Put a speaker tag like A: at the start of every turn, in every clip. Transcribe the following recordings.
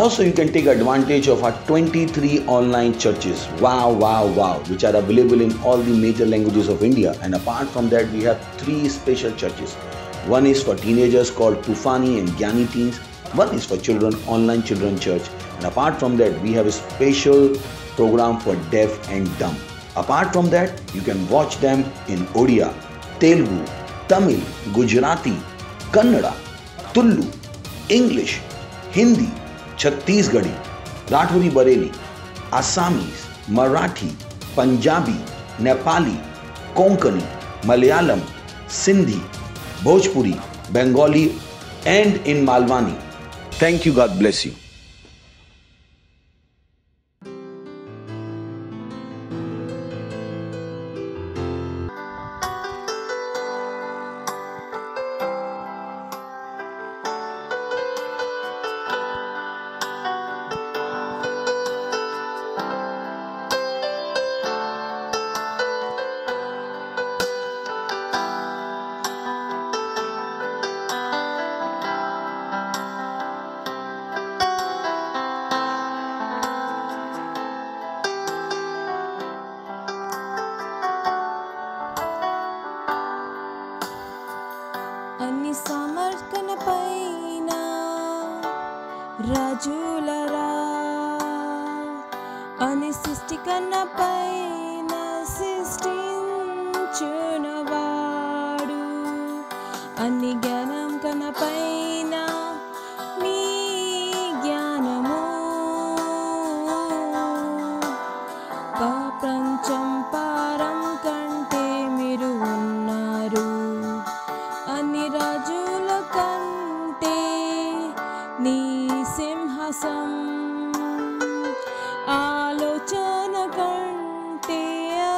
A: also you can take advantage of our 23 online churches. Wow, which are available in all the major languages of India. And apart from that, we have 3 special churches. One is for teenagers called Tufani and Gyani Teens. One is for children, Online Children Church. And apart from that, we have a special program for deaf and dumb. Apart from that, you can watch them in Odia, Telugu, Tamil, Gujarati, Kannada, Tullu, English, Hindi, Chhattisgarhi, Rathori Bareli, Assamese, Marathi, Punjabi, Nepali, Konkani, Malayalam, Sindhi, Bhojpuri, Bengali, and in Malwani. Thank you. God bless you.
B: అన్ని సమర్కన పైన రాజులరా అని సృష్టికన్న పైన సృష్టించునవాడు అన్ని జ్ఞానం కన్న పైన నీ జ్ఞానము ప్రపంచం పారం కంటే మీరు ఉన్నారు అన్ని రాజుల కంటే నీ సింహాసం ఆలోచన కంటే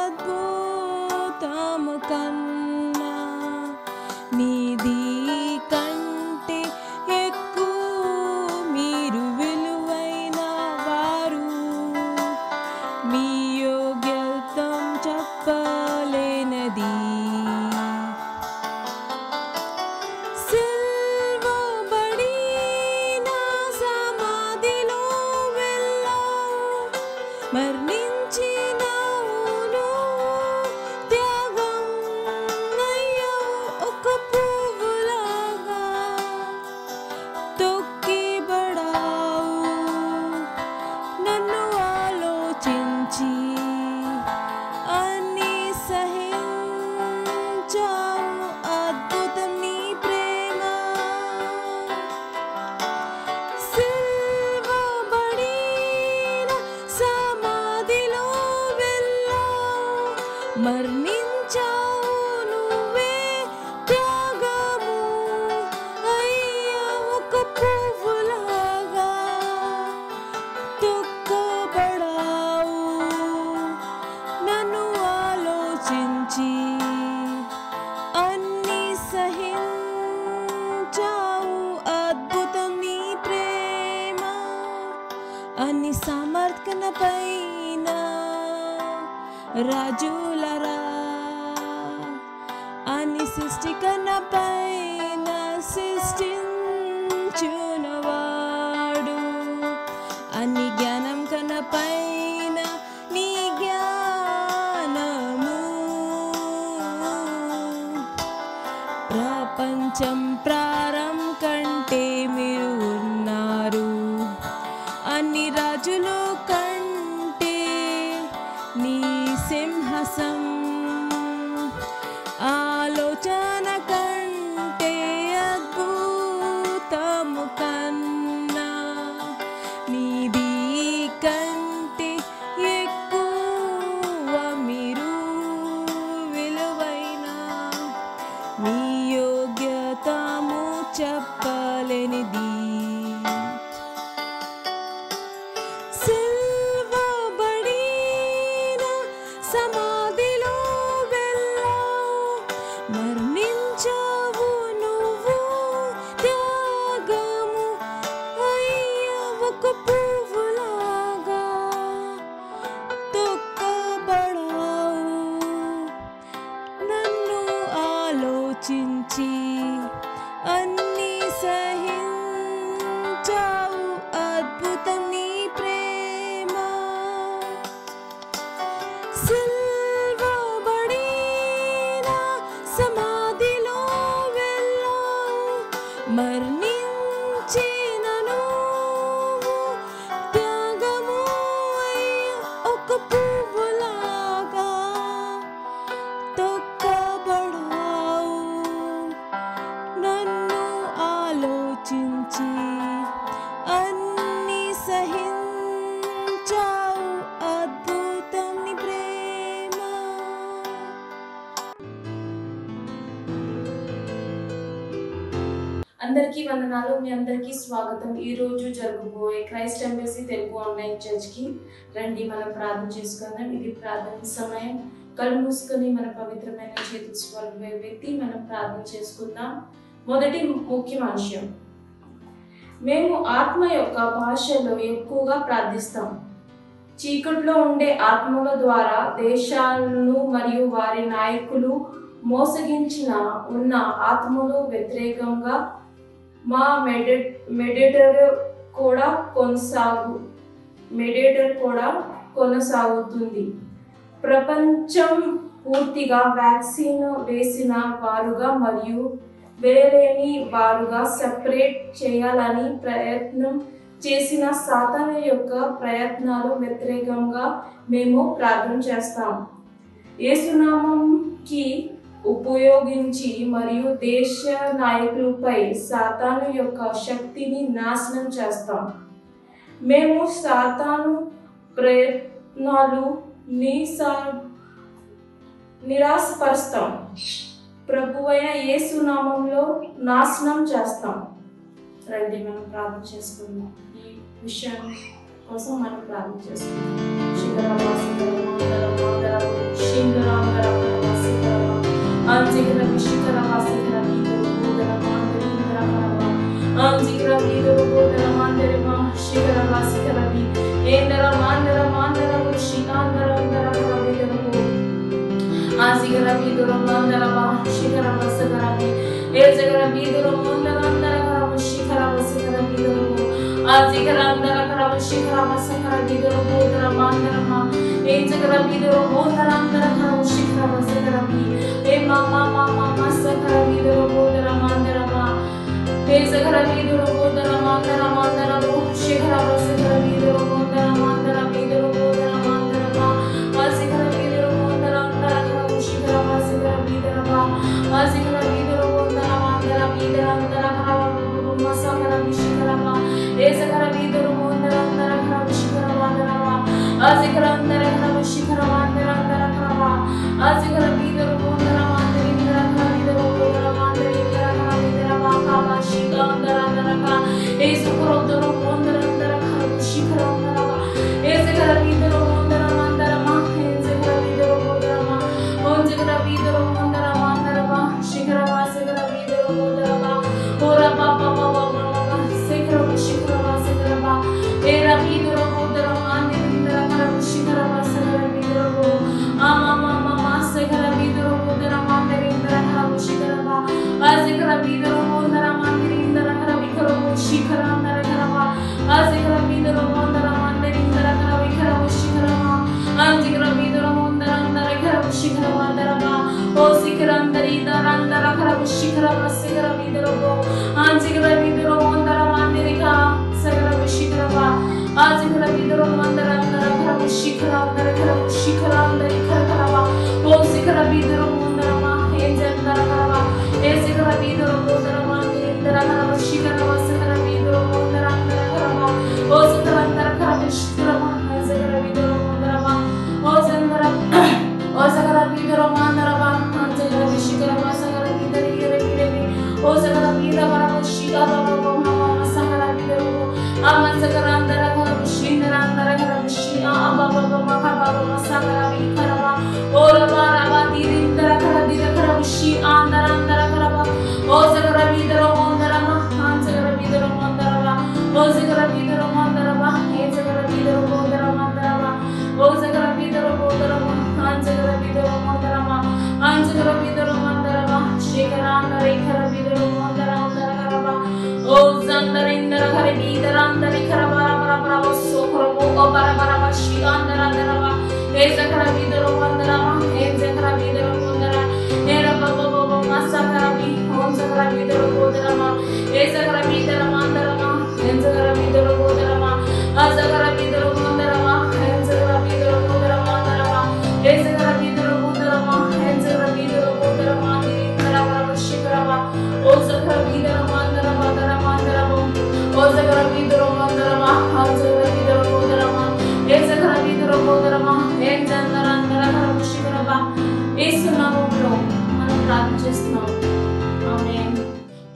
B: అద్భుతము కన్నా నీది కంటే ఎక్కువ మీరు విలువైన వారు మీ యోగ్యతం చెప్పలేనది మరణించినావును త్యాగం అయ్యావు ఒక పువ్వులాగా తొక్కిబడావు నన్ను ఆలోచించి అన్ని సహించావు అద్భుతం నీ ప్రేమ మరణించావు నువ్వే త్యాగము అయ్యా ఒక పువ్వులాగా తొక్కబడావు నన్ను ఆలోచించి అన్ని సహించావు అద్భుతం నీ ప్రేమ అన్ని సమర్కన పైన రాజులరా అని సృష్టికన్న పైన సృష్టించునవాడు అన్ని జ్ఞానం కన్న పైన నీ జ్ఞానము ప్రపంచం ప్రారం కంటే మీరు ఉన్నారు అన్ని రాజులు కంటే నీ సింహాసం ఆలోచన కంటే అద్భుతము కన్నా నీది కంటే ఎక్కువ మీరు విలువైన మీ యోగ్యతము చెప్పలేనిది సమాధిలో వెళ్ళావు మరణించావు నువ్వు త్యాగము అయ్యా ఒక పువ్వులాగా తొక్కబడావు నన్ను ఆలోచించి అన్ని సహించావు అద్భుత
C: అందరికీ వందనాలు. మీ అందరికీ స్వాగతం. ఈరోజు జరగబోయే క్రైస్ట్ ఎంబసీ తెలుగు ఆన్లైన్ చర్చ్కి రండి, మనం ప్రార్థన చేసుకుందాం. ఇది ప్రార్థన సమయం. కళ్ళు మూసుకొని మన పవిత్రమైన చేతులు స్వరంపై పెట్టి మనం ప్రార్థన చేసుకుందాం. మొదటి ముఖ్యాంశం, మేము ఆత్మ యొక్క భాషలో ఎక్కువగా ప్రార్థిస్తాం. చీకట్లో ఉండే ఆత్మల ద్వారా దేశాలను మరియు వారి నాయకులు మోసగించిన ఉన్న ఆత్మలు వ్యతిరేకంగా మా మెడిటేటర్ కూడా కొనసాగుతుంది. ప్రపంచం పూర్తిగా వ్యాక్సిన్ వేసిన వారుగా మరియు వేరేని వారుగా సెపరేట్ చేయాలని ప్రయత్నం చేసిన సాతాను యొక్క ప్రయత్నాలు వ్యతిరేకంగా మేము ప్రార్థన చేస్తాం. యేసునామంకి ఉపయోగించి మరియు దేశ నాయకులపై సాతాను యొక్క శక్తిని నాశనం చేస్తాం. మేము సాతాను ప్రయత్నాలు నిరాశపరుస్తాం. ప్రభువైన యేసు నామంలో నాశనం చేస్తాం. రండి, మనం ప్రార్థన చేసుకుందాం. ఈ విషయం కోసం మనం ప్రార్థన చేసుకుందాం.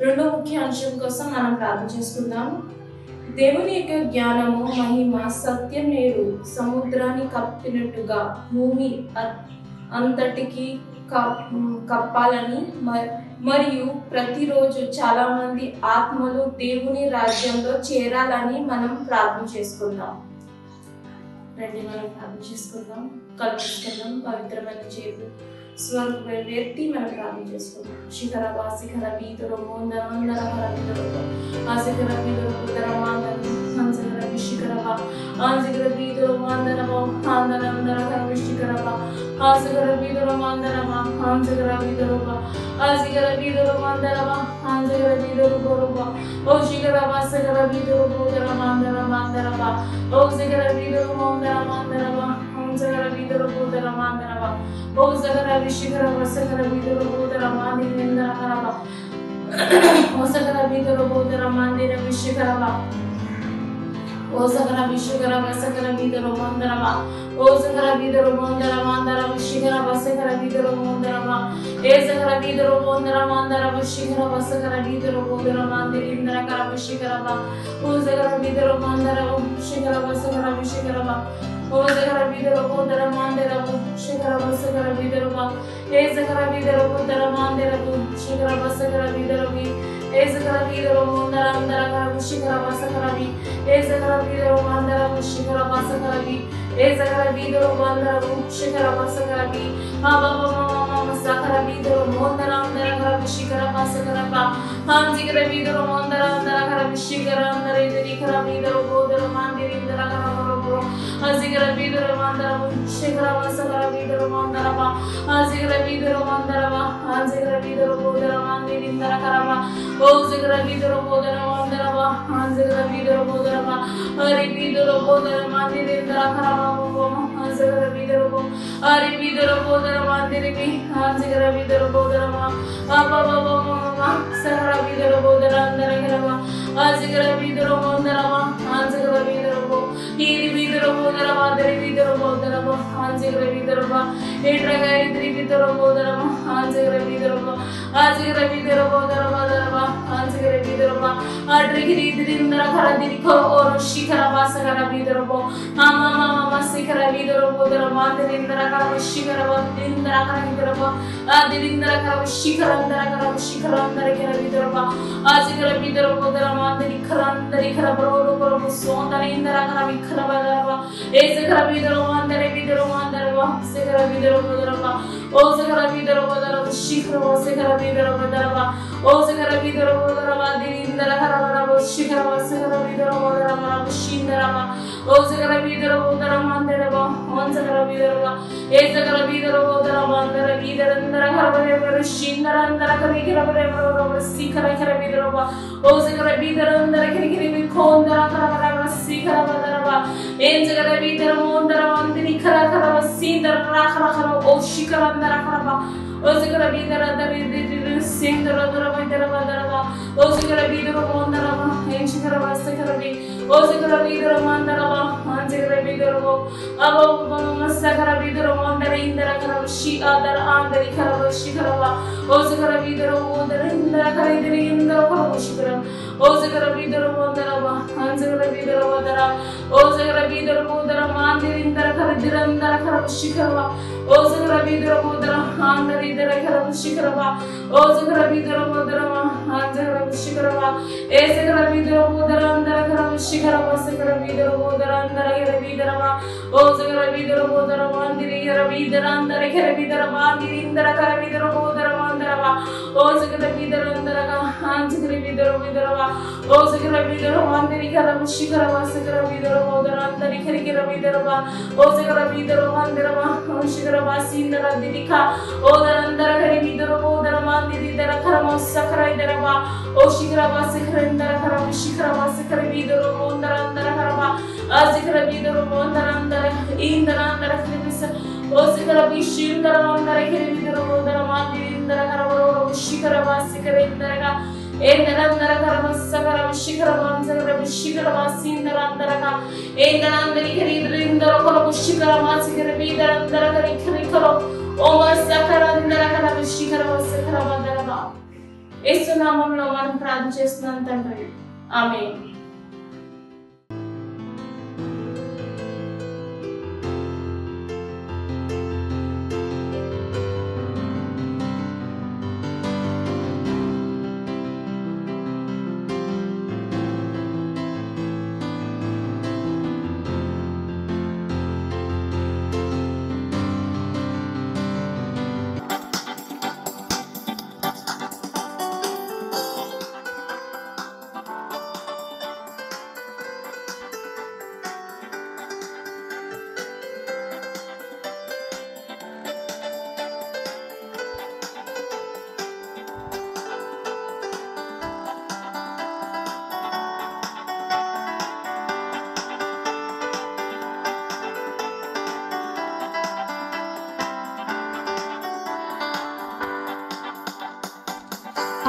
C: రెండో ముఖ్య అంశం కోసం మనం ప్రార్థన చేసుకుందాం. దేవుని యొక్క జ్ఞానము మహిమ సత్యం నేడు సముద్రాన్ని కప్పినట్టుగా భూమి అంతటికి కప్పాలని మరియు ప్రతిరోజు చాలా మంది ఆత్మలు దేవుని రాజ్యంలో చేరాలని మనం ప్రార్థన చేసుకుందాం. రండి మనం ప్రార్థన చేసుకుందాం. కలుసుకుందాం. పవిత్రమైన చేతులు స్వర్గపై వ్యక్తి మనం ప్రార్థన చేసుకుందాం. శిఖరవా శిఖర వీధులు మోందర వీధులు ఆ శిఖర వీధులు ఉదరమాందరం హంసగర విశిఖరవా ఆ శిఖర వీధులు మాందరమో ఆందరందర విశిఖరవా ఆ శిఖర వీధులు మాందరమా హంసగర వీధులువా ఆ శిఖర వీధులు మాందరమా హంసగర వీధులు గోరువా ఓ శిఖరవా శిఖర వీధులు మాందరమా ఓ శిఖర వీధులు మాందరమా హంసగర వీధులు మాందరమా ఓ శిఖర విశిఖర వసగర వీధులు మాందిరేంద్రకరవా ఓ శిఖర వీధులు మాందిర విశిఖరవా ఓ శిఖర విశిఖర వసగర వీధులు మాందరమా ఓ శిఖర వీధులు మాందర విశిఖర వసగర వీధులు మాందరమా ఏ శిఖర వీధులు మాందర విశిఖర వసగర వీధులు మాందిరేంద్రకర విశిఖరవా ఓ శిఖర వీధులు మాందర విశిఖర వసగర విశిఖరవా ఓ శిఖర వీధులు మాందర శిఖర వసగర వీధులు ఏ శిఖర వీధులు మాందర శిఖర వసగర వీధులు ఏ శిఖర వీధులు మాందర శిఖర వసగరవి ఏ శిఖర వీధులు మాందర శిఖర వసగరవి ఏ శిఖర వీధులు మాందర శిఖర వసగరవి ఆ బాబా సఖర వీధులు మాందర శిఖర వసగరవ ఆ శిఖర వీధులు మాందర శిఖర శిఖర వీధులు బోధన మాందిరేంద్ర కరవరవ ఆ శిఖర వీధులు మాందర శిఖర వసగర వీధులు మాందరవ ఆ శిఖర వీధులు మాందరవ ఆ శిఖర వీధులు బోధన మాందిరేంద్ర కరవ ఓ శిఖర వీధులు బోధన మాందరవ ఆ శిఖర వీధులు బోధనవ హరి వీధులు బోధన మాందిరేంద్ర కరవ ఆ శిఖర వీధులు హరి వీధులు బోధన మాందిరేవి ఆ శిఖర వీధులు బోధనవ ఆ బాబా సఖర వీధులు బోధన అందర కరవ ఆ శిఖర వీధులు మాందరవ ఆ శిఖర వీధులు హీరి వీధులు బోధనవ దరి వీధులు బోధనవ ఆ శిఖర వీధులు ఏట్రగా ఇద్రి వీధులు బోధనవ ఆ శిఖర వీధులు ఆ శిఖర వీధులు బోధనవ ఆ శిఖర వీధులు ఆ ట్రిగిరి ఇద్రింద్ర కరదిరికో ఓ శిఖర వాసగర వీధులు ఆ మామ శిఖర వీధులు బోధన మాందిరేంద్ర కర శిఖర ఇంద్ర కర వీధులు ఆ దిరింద్ర కర శిఖరందర కర శిఖరందర కర వీధులు ఆ శిఖర వీధులు బోధన మాందిరి ఖరందరి ఖర బ్రోలు బ్రోలు సోందరేంద్ర కర విఖర బదరవ ఏ శిఖర వీధులు మాందరే వీధులు మాందరవ శిఖర వీధులు బోధనవ ఓ శిఖర వీధులు బోధనవ శిఖర శిఖర వీధులు బోధనవ ఓ శిఖర వీధులు బోధనవ దిరింద్ర కర బదరవ శిఖర శిఖర వీధులు బోధనవ శిందరవ ఓ శిఖర వీధులు బోధన మాందరవ ఓ శిఖర వీధులు ఏ శిఖర వీధులు బోధన మాందర వీధరందర కర బదరవ శిందరందర కర విఖర బదరవ శిఖర ఖర వీధులు ఓ శిఖర వీధరందర కిరికిరి విఖోందర కర బదరవ శిఖర బదరవ ఏ శిఖర వీధులు మోందర మాందిరి ఖర ఖర శిందర ఖర ఖర ఓ శిఖరందర ఖర ఓ శిఖర వీధర దరి సిందర దర వైదర బదరవ ఓ శిఖర వీధులు మోందరవ ఏ శిఖర వసఖరవి ఓ శిఖర వీధులు మాందరవ ఆ శిఖర వీధులు అబో సఖర వీధులు మాందర ఇందర ఖర శి ఆదర ఆందరి ఖర శిఖరవ ఓ శిఖర వీధులు మోందర ఇందర ఖర ఇదరి ఇందర ఖర శిఖర ఓ శిఖర వీధులు మోందరవ ఆ శిఖర వీధులు మోందర ఓ శిఖర వీధులు మోందర మాందిరి ఇందర ఖర దిరందర ఖర శిఖరవ ఓ శిఖర వీధులు మోందర ఆందరి ఇందర ఖర శిఖరవ ఓ శిఖర వీధులు మోందర ఆ శిఖర శిఖరవ ఏ శిఖర వీధులు మోందర అందర ఖర శిఖరవ శిఖర వీధులు మోందర అందర ఖర వీధరవ ఓ శిఖర వీధులు మోందర మాందిరి ఖర వీధర అందర ఖర వీధర మాందిరి ఇందర ఖర వీధులు మోందర మాందరవ ఓ శిఖర వీధులు అందర ఆ శిఖర వీధులు వీధరవ ఓ శిఖర వీధులు మాందిరి ఖర శిఖరవ శిఖర వీధులు మోందర అందరి ఖర ఖర వీధరవ ఓ శిఖర వీధులు మాందరవ ఓ శిఖర వాసిందర దిరిక ఓ దరందర ఖర వీధులు మోందర మాందిరి దర ఖర సఖర ఇదరవ ఓ శిఖర వాసిఖర ఇందర ఖర శిఖర వాసిఖర వీధులు మోందర అందర ఖరవ ఆ శిఖర వీధులు మోందర అందర ఇందర అందర ఖరిమిస ఓ శిఖర విశిందర అందర ఖర వీధులు మోందర మాందిరి ఇందర ఖర ఓ శిఖర వాసిఖర ఇందర ఏ నరందర కరమ సగర శిఖర వాంసగర శిఖర వాసిందర అందరక ఏ నరందరి ఖరీదరిందర కొరకు శిఖర వాసిఖర వీదరందర ఖరి ఖరికలో ఓ సకర అందర కరమ శిఖర వసఖర వందరవ యేసు నామములో మనం ప్రార్థన చేస్తున్నాం తండ్రి, ఆమేన్.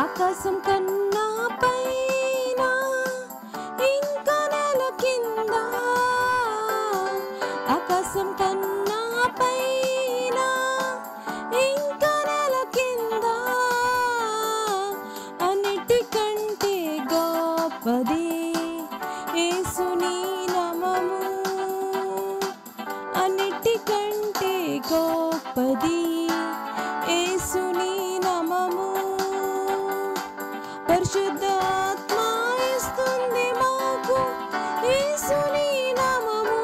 B: ఆకాశం కన్నా పైన ఇంకా నెల కింద, ఆకాశం కన్నా పైన ఇంకా నెల కింద, అన్నిటికంటే గొప్పది యేసుని నామము, అన్నిటికంటే గొప్పది యేసుని నామము. పరిశుద్ధాత్మ ఇస్తుంది మాకు యేసుని నామము,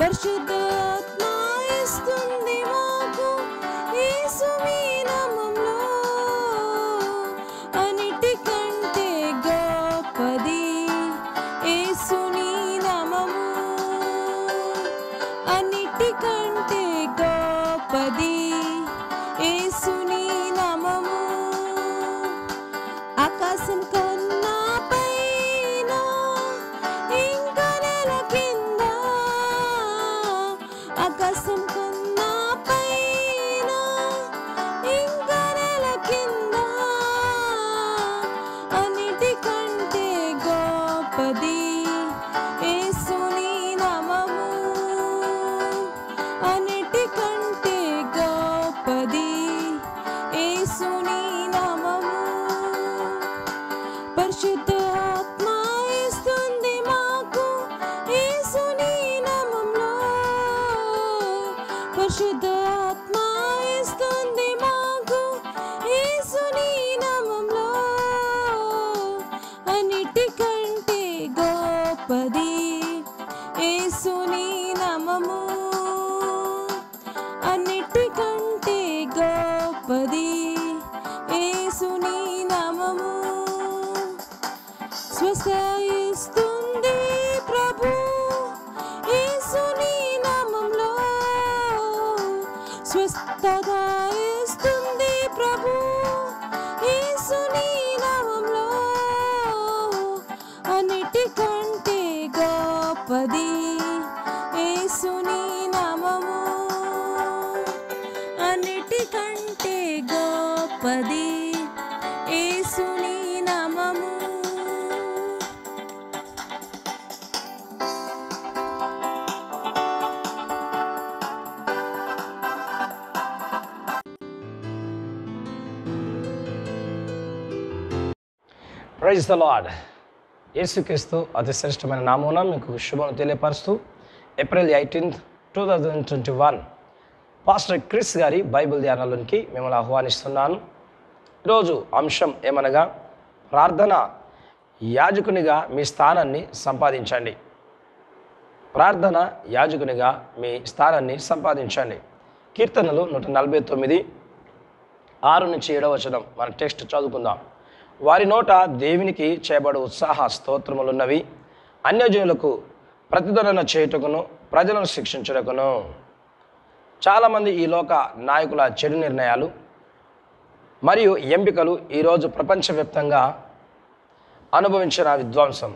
B: పరిశుద్ధాత్మ ఇస్తుంది మాకు యేసుని నామములో, అన్నిటికంటే గొప్పది యేసుని నామము, అన్నిటికంటే గొప్పది యేసుని నామము. ఆకాశం కన్నా పైన ఇంకా నెల కింద, ఆకాశం కన్నా పైన ఇంకా నెల కింద, అన్నిటికంటే గొప్పది యేసుని నామము, అన్నిటికంటే గొప్పది యేసుని నామము. పరిశుద్ధాత్మ ఇస్తుంది మాకు యేసుని నామములో, పరిశుద్ధాత్మ ఇస్తుంది మాకు యేసుని నామములో, అన్నిటికంటే గొప్పది యేసుని నామము, అన్నిటికంటే గొప్పది యేసుని నామము. స్వస్థ ఇస్తుంది ప్రభు యేసుని నామములో, స్వస్థత ఇస్తుంది ప్రభు యేసుని నామములో, అన్నిటికంటే గొప్పది యేసుని నామము, అన్నిటికంటే గొప్పది యేసుని నామము.
D: Praise the Lord. యేసుక్రీస్తు అతి శ్రేష్టమైన నామమున మీకు శుభం తెలియపరుస్తూ ఏప్రిల్ 18, 2021 పాస్టర్ క్రిస్ గారి బైబిల్ ధ్యానాలోనికి మిమ్మల్ని ఆహ్వానిస్తున్నాను. ఈరోజు అంశం ఏమనగా ప్రార్థన యాజకునిగా మీ స్థానాన్ని సంపాదించండి. ప్రార్థన యాజకునిగా మీ స్థానాన్ని సంపాదించండి. కీర్తనలు 149, 6-7 మన టెక్స్ట్ చదువుకుందాం. వారి నోట దేవునికి చేయబడు ఉత్సాహ స్తోత్రములున్నవి, అన్యజనులకు ప్రతిదండన చేయుటకును ప్రజలను శిక్షించుటకును. చాలామంది ఈ లోక నాయకుల చెడు నిర్ణయాలు మరియు ఎంపికలు ఈరోజు ప్రపంచవ్యాప్తంగా అనుభవించిన విధ్వంసం,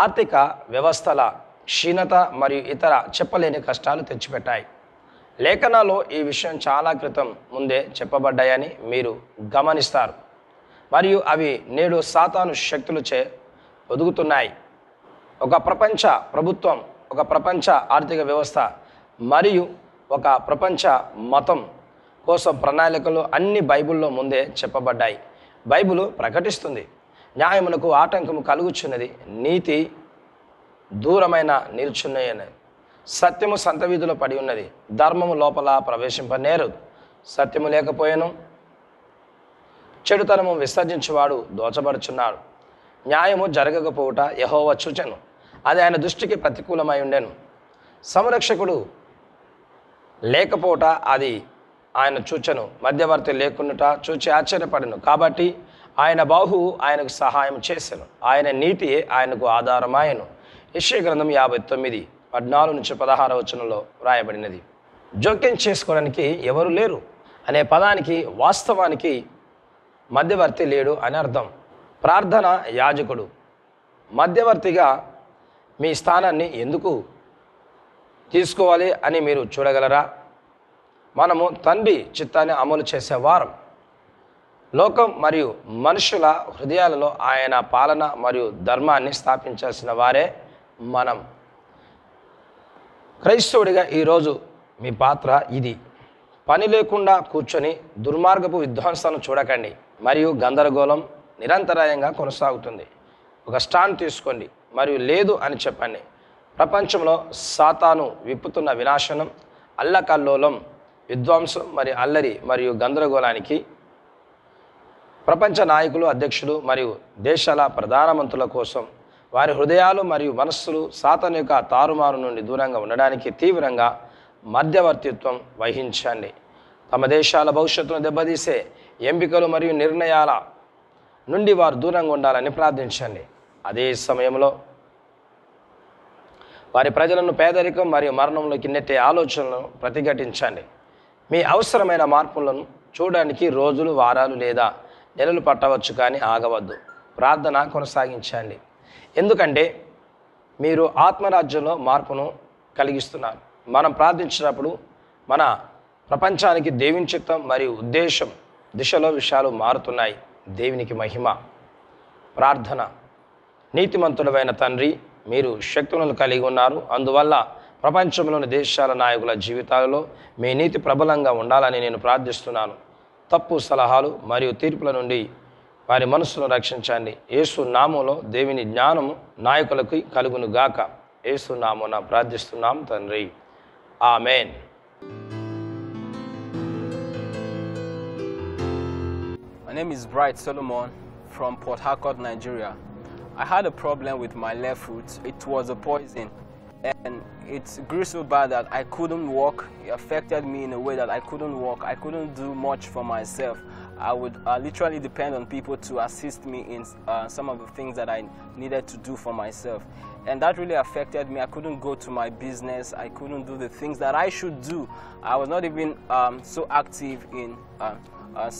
D: ఆర్థిక వ్యవస్థల క్షీణత మరియు ఇతర చెప్పలేని కష్టాలు తెచ్చిపెట్టాయి. లేఖనాల్లో ఈ విషయం చాలా క్రితం ముందే చెప్పబడ్డాయని మీరు గమనిస్తారు మరియు అవి నేడు సాతాను శక్తులచే ఒదుగుతున్నాయి. ఒక ప్రపంచ ప్రభుత్వం, ఒక ప్రపంచ ఆర్థిక వ్యవస్థ మరియు ఒక ప్రపంచ మతం కోసం ప్రణాళికలు అన్ని బైబిల్లో ముందే చెప్పబడ్డాయి. బైబిల్ ప్రకటిస్తుంది, న్యాయమునకు ఆటంకము కలుగుచున్నది, నీతి దూరమైన నిల్చున్నది, సత్యము సంత వీధిలో పడి ఉన్నది, ధర్మము లోపల ప్రవేశింపనేరు. సత్యము లేకపోయాను, చెడుతనము విసర్జించువాడు దోచబడుచున్నాడు. న్యాయము జరగకపోవుట యెహోవా చూచెను, అది ఆయన దృష్టికి ప్రతికూలమై ఉండెను. సంరక్షకుడు లేకపోవుట అది ఆయన చూచెను, మధ్యవర్తి లేకుండాట చూచి ఆశ్చర్యపడెను. కాబట్టి ఆయన బాహువు ఆయనకు సహాయం చేసెను, ఆయన నీతి ఆయనకు ఆధారమాయను. యెషయా గ్రంథం 59:14-16 వ్రాయబడినది. జోక్యం చేసుకోవడానికి ఎవరు లేరు అనే పదానికి వాస్తవానికి మధ్యవర్తి లేడు అని అర్థం. ప్రార్థన యాజకుడు మధ్యవర్తిగా మీ స్థానాన్ని ఎందుకు తీసుకోవాలి అని మీరు చూడగలరా? మనము తండ్రి చిత్తాన్ని అమలు చేసేవారం. లోకం మరియు మనుషుల హృదయాలలో ఆయన పాలన మరియు ధర్మాన్ని స్థాపించాల్సిన వారే మనం. క్రైస్తవుడిగా ఈరోజు మీ పాత్ర ఇది. పని లేకుండా కూర్చొని దుర్మార్గపు విధ్వంసాలను చూడకండి మరియు గందరగోళం నిరంతరాయంగా కొనసాగుతుంది. ఒక స్టాండ్ తీసుకోండి మరియు లేదు అని చెప్పండి. ప్రపంచంలో సాతాను విప్పుతున్న వినాశనం, అల్లకల్లోలం, విధ్వంసం మరియు అల్లరి మరియు గందరగోళానికి ప్రపంచ నాయకులు, అధ్యక్షులు మరియు దేశాల ప్రధానమంత్రుల కోసం వారి హృదయాలు మరియు మనస్సులు సాతాను యొక్క తారుమారు నుండి దూరంగా ఉండడానికి తీవ్రంగా మధ్యవర్తిత్వం వహించండి. తమ దేశాల భవిష్యత్తును దెబ్బతీసే ఎంపికలు మరియు నిర్ణయాల నుండి వారు దూరంగా ఉండాలని ప్రార్థించండి. అదే సమయంలో వారి ప్రజలను పేదరికం మరియు మరణంలోకి నెట్టే ఆలోచనలను ప్రతిఘటించండి. మీ అవసరమైన మార్పులను చూడడానికి రోజులు, వారాలు లేదా నెలలు పట్టవచ్చు, కానీ ఆగవద్దు. ప్రార్థన కొనసాగించండి, ఎందుకంటే మీరు ఆత్మరాజ్యంలో మార్పును కలిగిస్తున్నారు. మనం ప్రార్థించినప్పుడు మన ప్రపంచానికి దేవుని చిత్తం మరియు ఉద్దేశం దిశలో విషయాలు మారుతున్నాయి. దేవునికి మహిమ. ప్రార్థన. నీతిమంతుడైన తండ్రి, మీరు శక్తులను కలిగి ఉన్నారు. అందువల్ల ప్రపంచంలోని దేశాల నాయకుల జీవితాలలో మీ నీతి ప్రబలంగా ఉండాలని నేను ప్రార్థిస్తున్నాను. తప్పు సలహాలు మరియు తీర్పుల నుండి వారి మనస్సును రక్షించండి. యేసు నామములో దేవుని జ్ఞానము నాయకులకు కలుగును గాక. యేసు నామమున ప్రార్థిస్తున్నాం తండ్రి, ఆమేన్.
E: My name is Bright Solomon from Port Harcourt, Nigeria. I had a problem with my left foot. It was a poison, and it grew so bad that I couldn't walk. It affected me in a way that I couldn't walk. I couldn't do much for myself. I would literally depend on people to assist me in some of the things that I needed to do for myself. And that really affected me. I couldn't go to my business. I couldn't do the things that I should do. I was not even so active in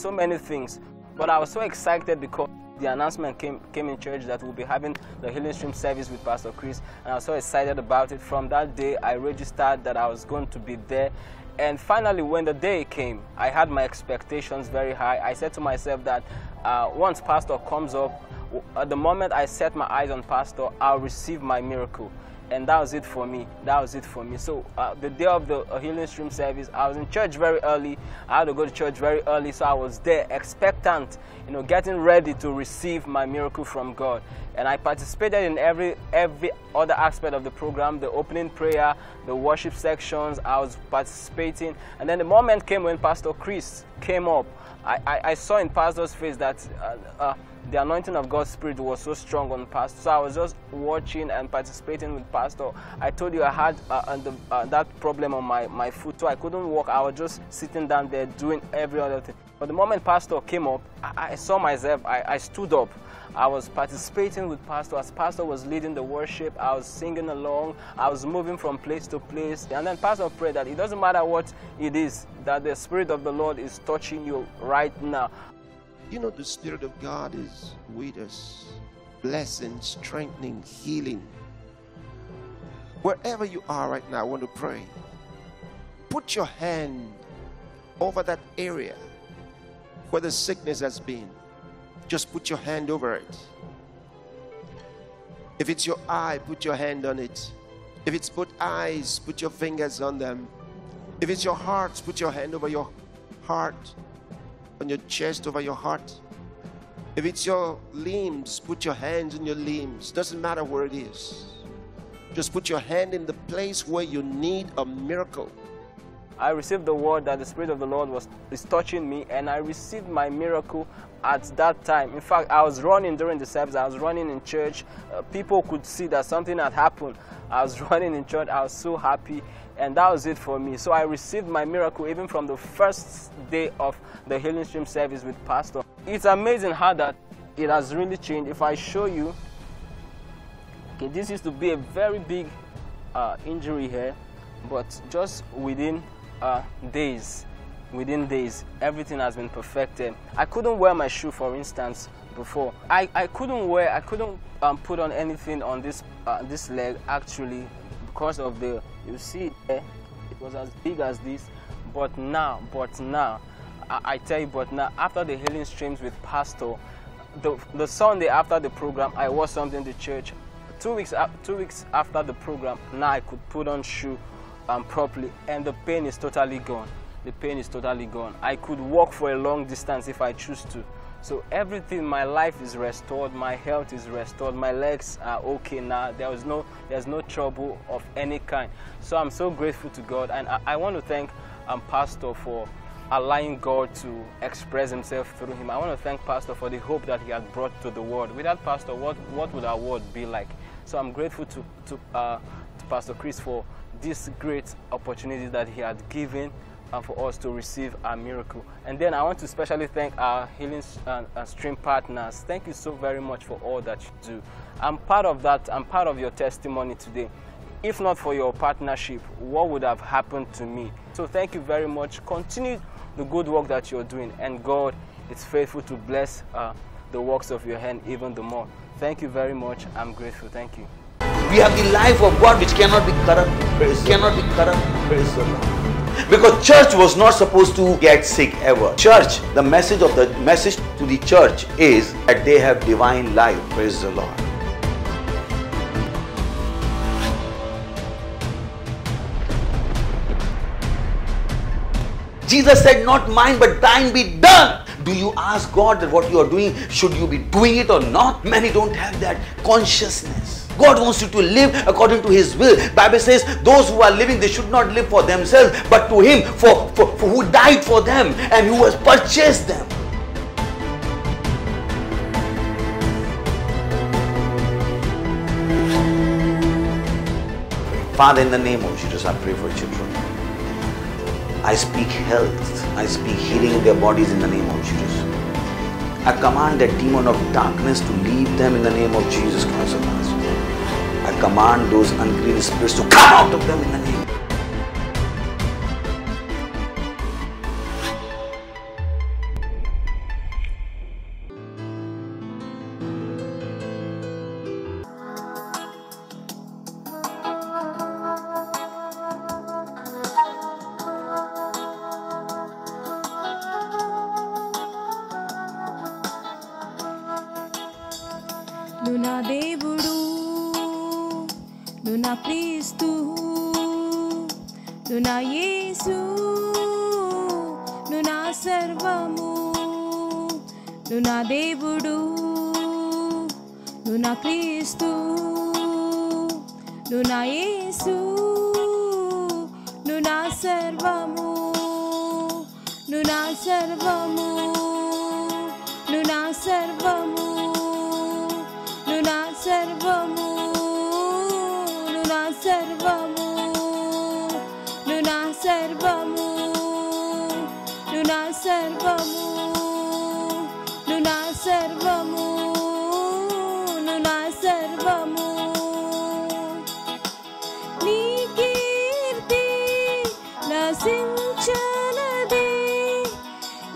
E: so many things. But I was so excited because the announcement came in church that we'll be having the Healing Stream service with Pastor Chris, and I was so excited about it. From that day, I registered that I was going to be there. And finally, when the day came, I had my expectations very high. I said to myself that once Pastor comes up, at the moment I set my eyes on Pastor, I'll receive my miracle. And that was it for me. That was it for me. So the day of the Healing Stream service, I was in church very early. I had to go to church very early, so I was there expectant, getting ready to receive my miracle from God. And I participated in every other aspect of the program, the opening prayer, the worship sections. I was participating. And then the moment came when Pastor Chris came up. I saw in Pastor's face that the anointing of God's Spirit was so strong on Pastor. So I was just watching and participating with Pastor. I told you I had that problem on my foot, so I couldn't walk. I was just sitting down there doing every other thing. But the moment Pastor came up, I saw myself. I stood up. I was participating with Pastor. As Pastor was leading the worship, I was singing along. I was moving from place to place. And then Pastor prayed that it doesn't matter what it is, that the Spirit of the Lord is touching you right now.
F: The Spirit of God is with us, blessing, strengthening, healing. Wherever you are right now, I want to pray. Put your hand over that area where the sickness has been. Just put your hand over it. If it's your eye, put your hand on it. If it's both eyes, put your fingers on them. If it's your heart, put your hand over your heart, on your chest, over your heart. If it's your limbs, put your hands on your limbs. Doesn't matter where it is. Just put your hand in the place where you need a miracle.
E: I received the word that the Spirit of the Lord is touching me, and I received my miracle at that time. In fact, I was running during the service. I was running in church. People could see that something had happened. I was running in church. I was so happy, and that was it for me. So I received my miracle even from the first day of the Healing Stream service with Pastor. It's amazing how that it has really changed. If I show you, okay, this used to be a very big injury here, but just within days, everything has been perfected. I couldn't wear my shoe, for instance, before. I couldn't put on anything on this leg, actually, because of the, you see there, it was as big as this. But now, I tell you, after the Healing Streams with Pastor, the Sunday after the program, I wore something to church. 2 weeks after the program, now I could put on shoe properly, and the pain is totally gone. The pain is totally gone. I could walk for a long distance if I choose to. So everything, my life is restored, my health is restored, my legs are okay now. There's no trouble of any kind. So I'm so grateful to God, and I want to thank Pastor for allowing God to express himself through him. I want to thank Pastor for the hope that he had brought to the world. Without Pastor, what would our world be like? So I'm grateful to Pastor Chris for this great opportunity that he had given for us to receive our miracle. And then I want to especially thank our Healing Stream partners. Thank you so very much for all that you do. I'm part of that. I'm part of your testimony today. If not for your partnership, what would have happened to me? So thank you very much. Continue the good work that you're doing, and God is faithful to bless the works of your hand even the more. Thank you very much. I'm grateful. Thank you.
A: We have the life of God which cannot be corrupt. Praise the Lord. Because church was not supposed to get sick ever. Church, the message to the church is that they have divine life. Praise the Lord. Jesus said, not mine but thine be done. Do you ask God that what you are doing, should you be doing it or not? Many don't have that consciousness. God wants you to live according to His will. Bible says those who are living, they should not live for themselves, but to Him for who died for them and who has purchased them. Father, in the name of Jesus, I pray for children. I speak health. I speak healing in their bodies in the name of Jesus. I command that demon of darkness to leave them in the name of Jesus Christ of Nazareth. I command those unclean spirits to come out of them in the name.
B: నువ్వు నా దేవుడు, నువ్వు నా క్రీస్తు, నువ్వు నా యేసు, నువ్వు నా సర్వము. నువ్వు నా దేవుడు, నువ్వు నా క్రీస్తు, నువ్వు నా యేసు, నువ్వు నా సర్వము. నువ్వు నా సర్వము, నువ్వు నా సర్వము. నువ్వు నా సర్వము, నువ్వు నా సర్వము, నువ్వు నా సర్వము, నువ్వు నా సర్వము, నువ్వు నా సర్వము, నువ్వు నా సర్వము. నీ కీర్తి నశించనది,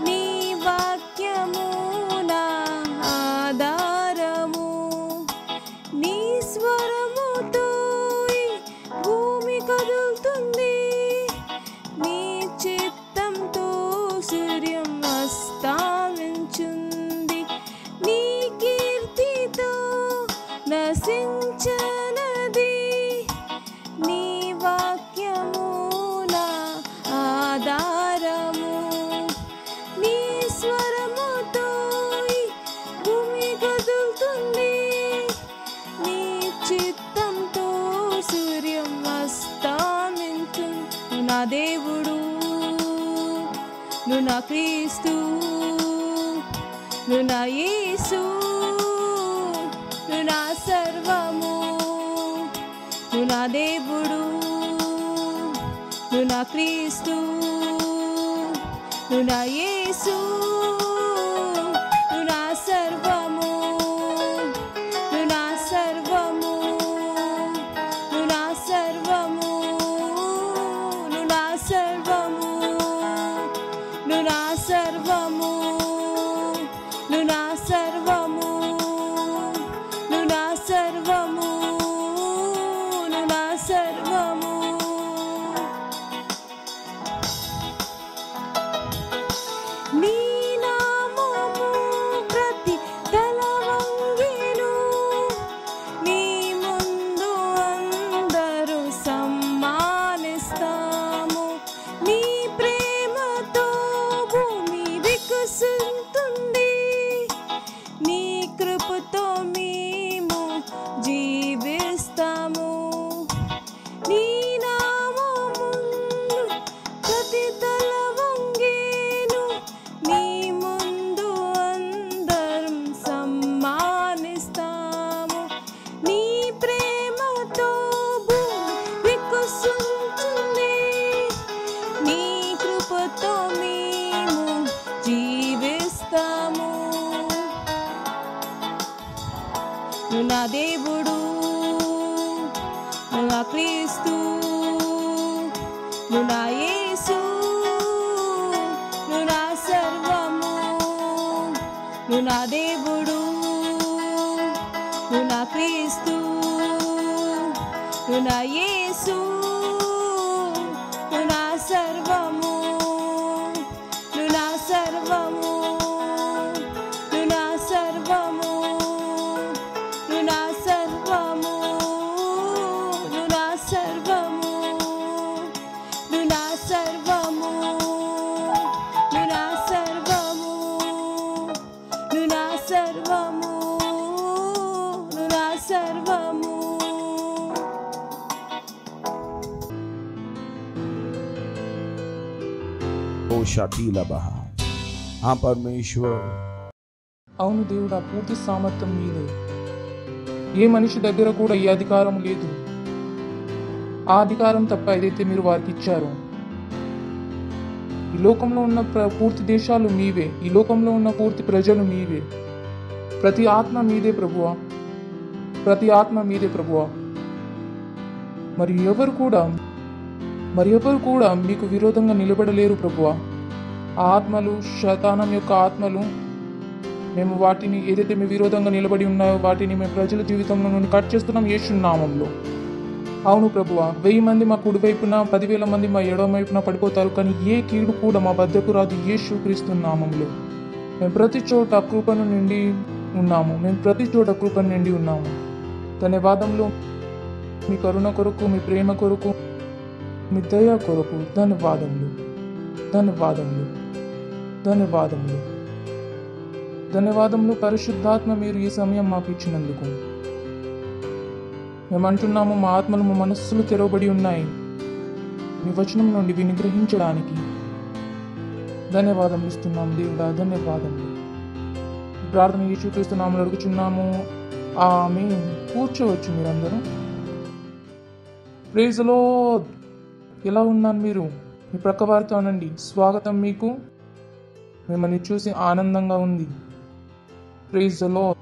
B: నీ వాక్యము నా ఆధారము. నీ స్వరముతో ఈ భూమి కదులుతుంది, నీ చిత్తంతో సూర్యం అస్తమించుంది. నీ క్రీస్తు, నువ్వు నా యేసు, నువ్వు నా సర్వము, నువ్వు నా దేవుడు, నువ్వు నా క్రీస్తు, నువ్వు నా యేసు, నువ్వు నా సర్వము, నువ్వు నా సర్వము, నువ్వు నా సర్వము, నువ్వు నా సర్వము, నువ్వు నా సర్వము, నువ్వు నా సర్వము, నువ్వు నా సర్వము, నువ్వు నా సర్వము. నీ నామము ప్రతి తల వంగెను, నీ ముందు అందరూ సమ్మానిస్తాము. నీ ప్రేమతో భూమి వికసిస్తుంది, నీ కృపతో మేము జీవిస్తాము. నీ నామమును ప్రతి తల వంగెను, నీ ముందు అందరం సమ్మానిస్తాము. నీ ప్రేమతో భూమి వికసిస్తుంది, నీ కృపతో మేము జీవిస్తాము. నువ్వు నా దేవుడు, నువ్వు నా క్రీస్తు, నువ్వు నా యేసు, నువ్వు నా సర్వము, నువ్వు నా దేవుడు, నువ్వు నా క్రీస్తు, నువ్వు నా యేసు, నువ్వు నా సర్వము, నువ్వు నా సర్వము, నువ్వు నా సర్వము, నువ్వు నా సర్వము, నువ్వు నా సర్వము, నువ్వు నా సర్వము, నువ్వు నా సర్వము, నువ్వు నా సర్వము, నువ్వు నా సర్వము.
A: ओ शातीला बहा। हाँ परमेश्वर,
G: అవును దేవుడా, పూర్తి సామర్థ్యం మీదే. ఏ మనిషి దగ్గర కూడా ఈ అధికారం లేదు. ఆ అధికారం తప్ప ఏదైతే మీరు వారికి ఇచ్చారో, ఈ లోకంలో ఉన్న పూర్తి దేశాలు మీవే, ఈ లోకంలో ఉన్న పూర్తి ప్రజలు మీవే. ప్రతి ఆత్మ మీదే ప్రభువా, ప్రతి ఆత్మ మీదే ప్రభువా. మరి ఎవరు కూడా మీకు విరోధంగా నిలబడలేరు ప్రభువా. ఆ ఆత్మలు, శతానం యొక్క ఆత్మలు, మేము వాటిని ఏదైతే మీ విరోధంగా నిలబడి ఉన్నాయో వాటిని మేము ప్రజల జీవితంలో నుండి కట్ చేస్తున్నాం యేసు నామంలో. అవును ప్రభువా, 1000 మంది మా కుడివైపున, 10,000 మంది మా ఎడమ వైపున పడిపోతారు, కానీ ఏ కీడు కూడా మా వద్దకు రాదు యేసు క్రీస్తు నామంలో. మేము ప్రతి చోట కృపను నిండి ఉన్నాము, ధన్యవాదములు మీ కరుణ కొరకు, మీ ప్రేమ కొరకు, మీ దయ కొరకు ధన్యవాదములు పరిశుద్ధాత్మ, మీరు ఈ సమయం మాకు ఇచ్చినందుకు. మేము అంటున్నాము, మా ఆత్మలు, మా మనస్సులు తెరవబడి ఉన్నాయి మీ వచనం నుండి వినిగ్రహించడానికి. ధన్యవాదములు ఇస్తున్నాం దేవుడా, ధన్యవాదములు. ఈ ప్రార్థన యేసుక్రీస్తు నామములో అడుగుచున్నాము, ఆమేన్. కూర్చోవచ్చు మీరందరూ. Praise the Lord. ఎలా ఉన్నారు మీరు? మీ ప్రక్క వారితో అనండి, స్వాగతం మీకు, మిమ్మల్ని చూసి ఆనందంగా ఉంది. Praise the Lord.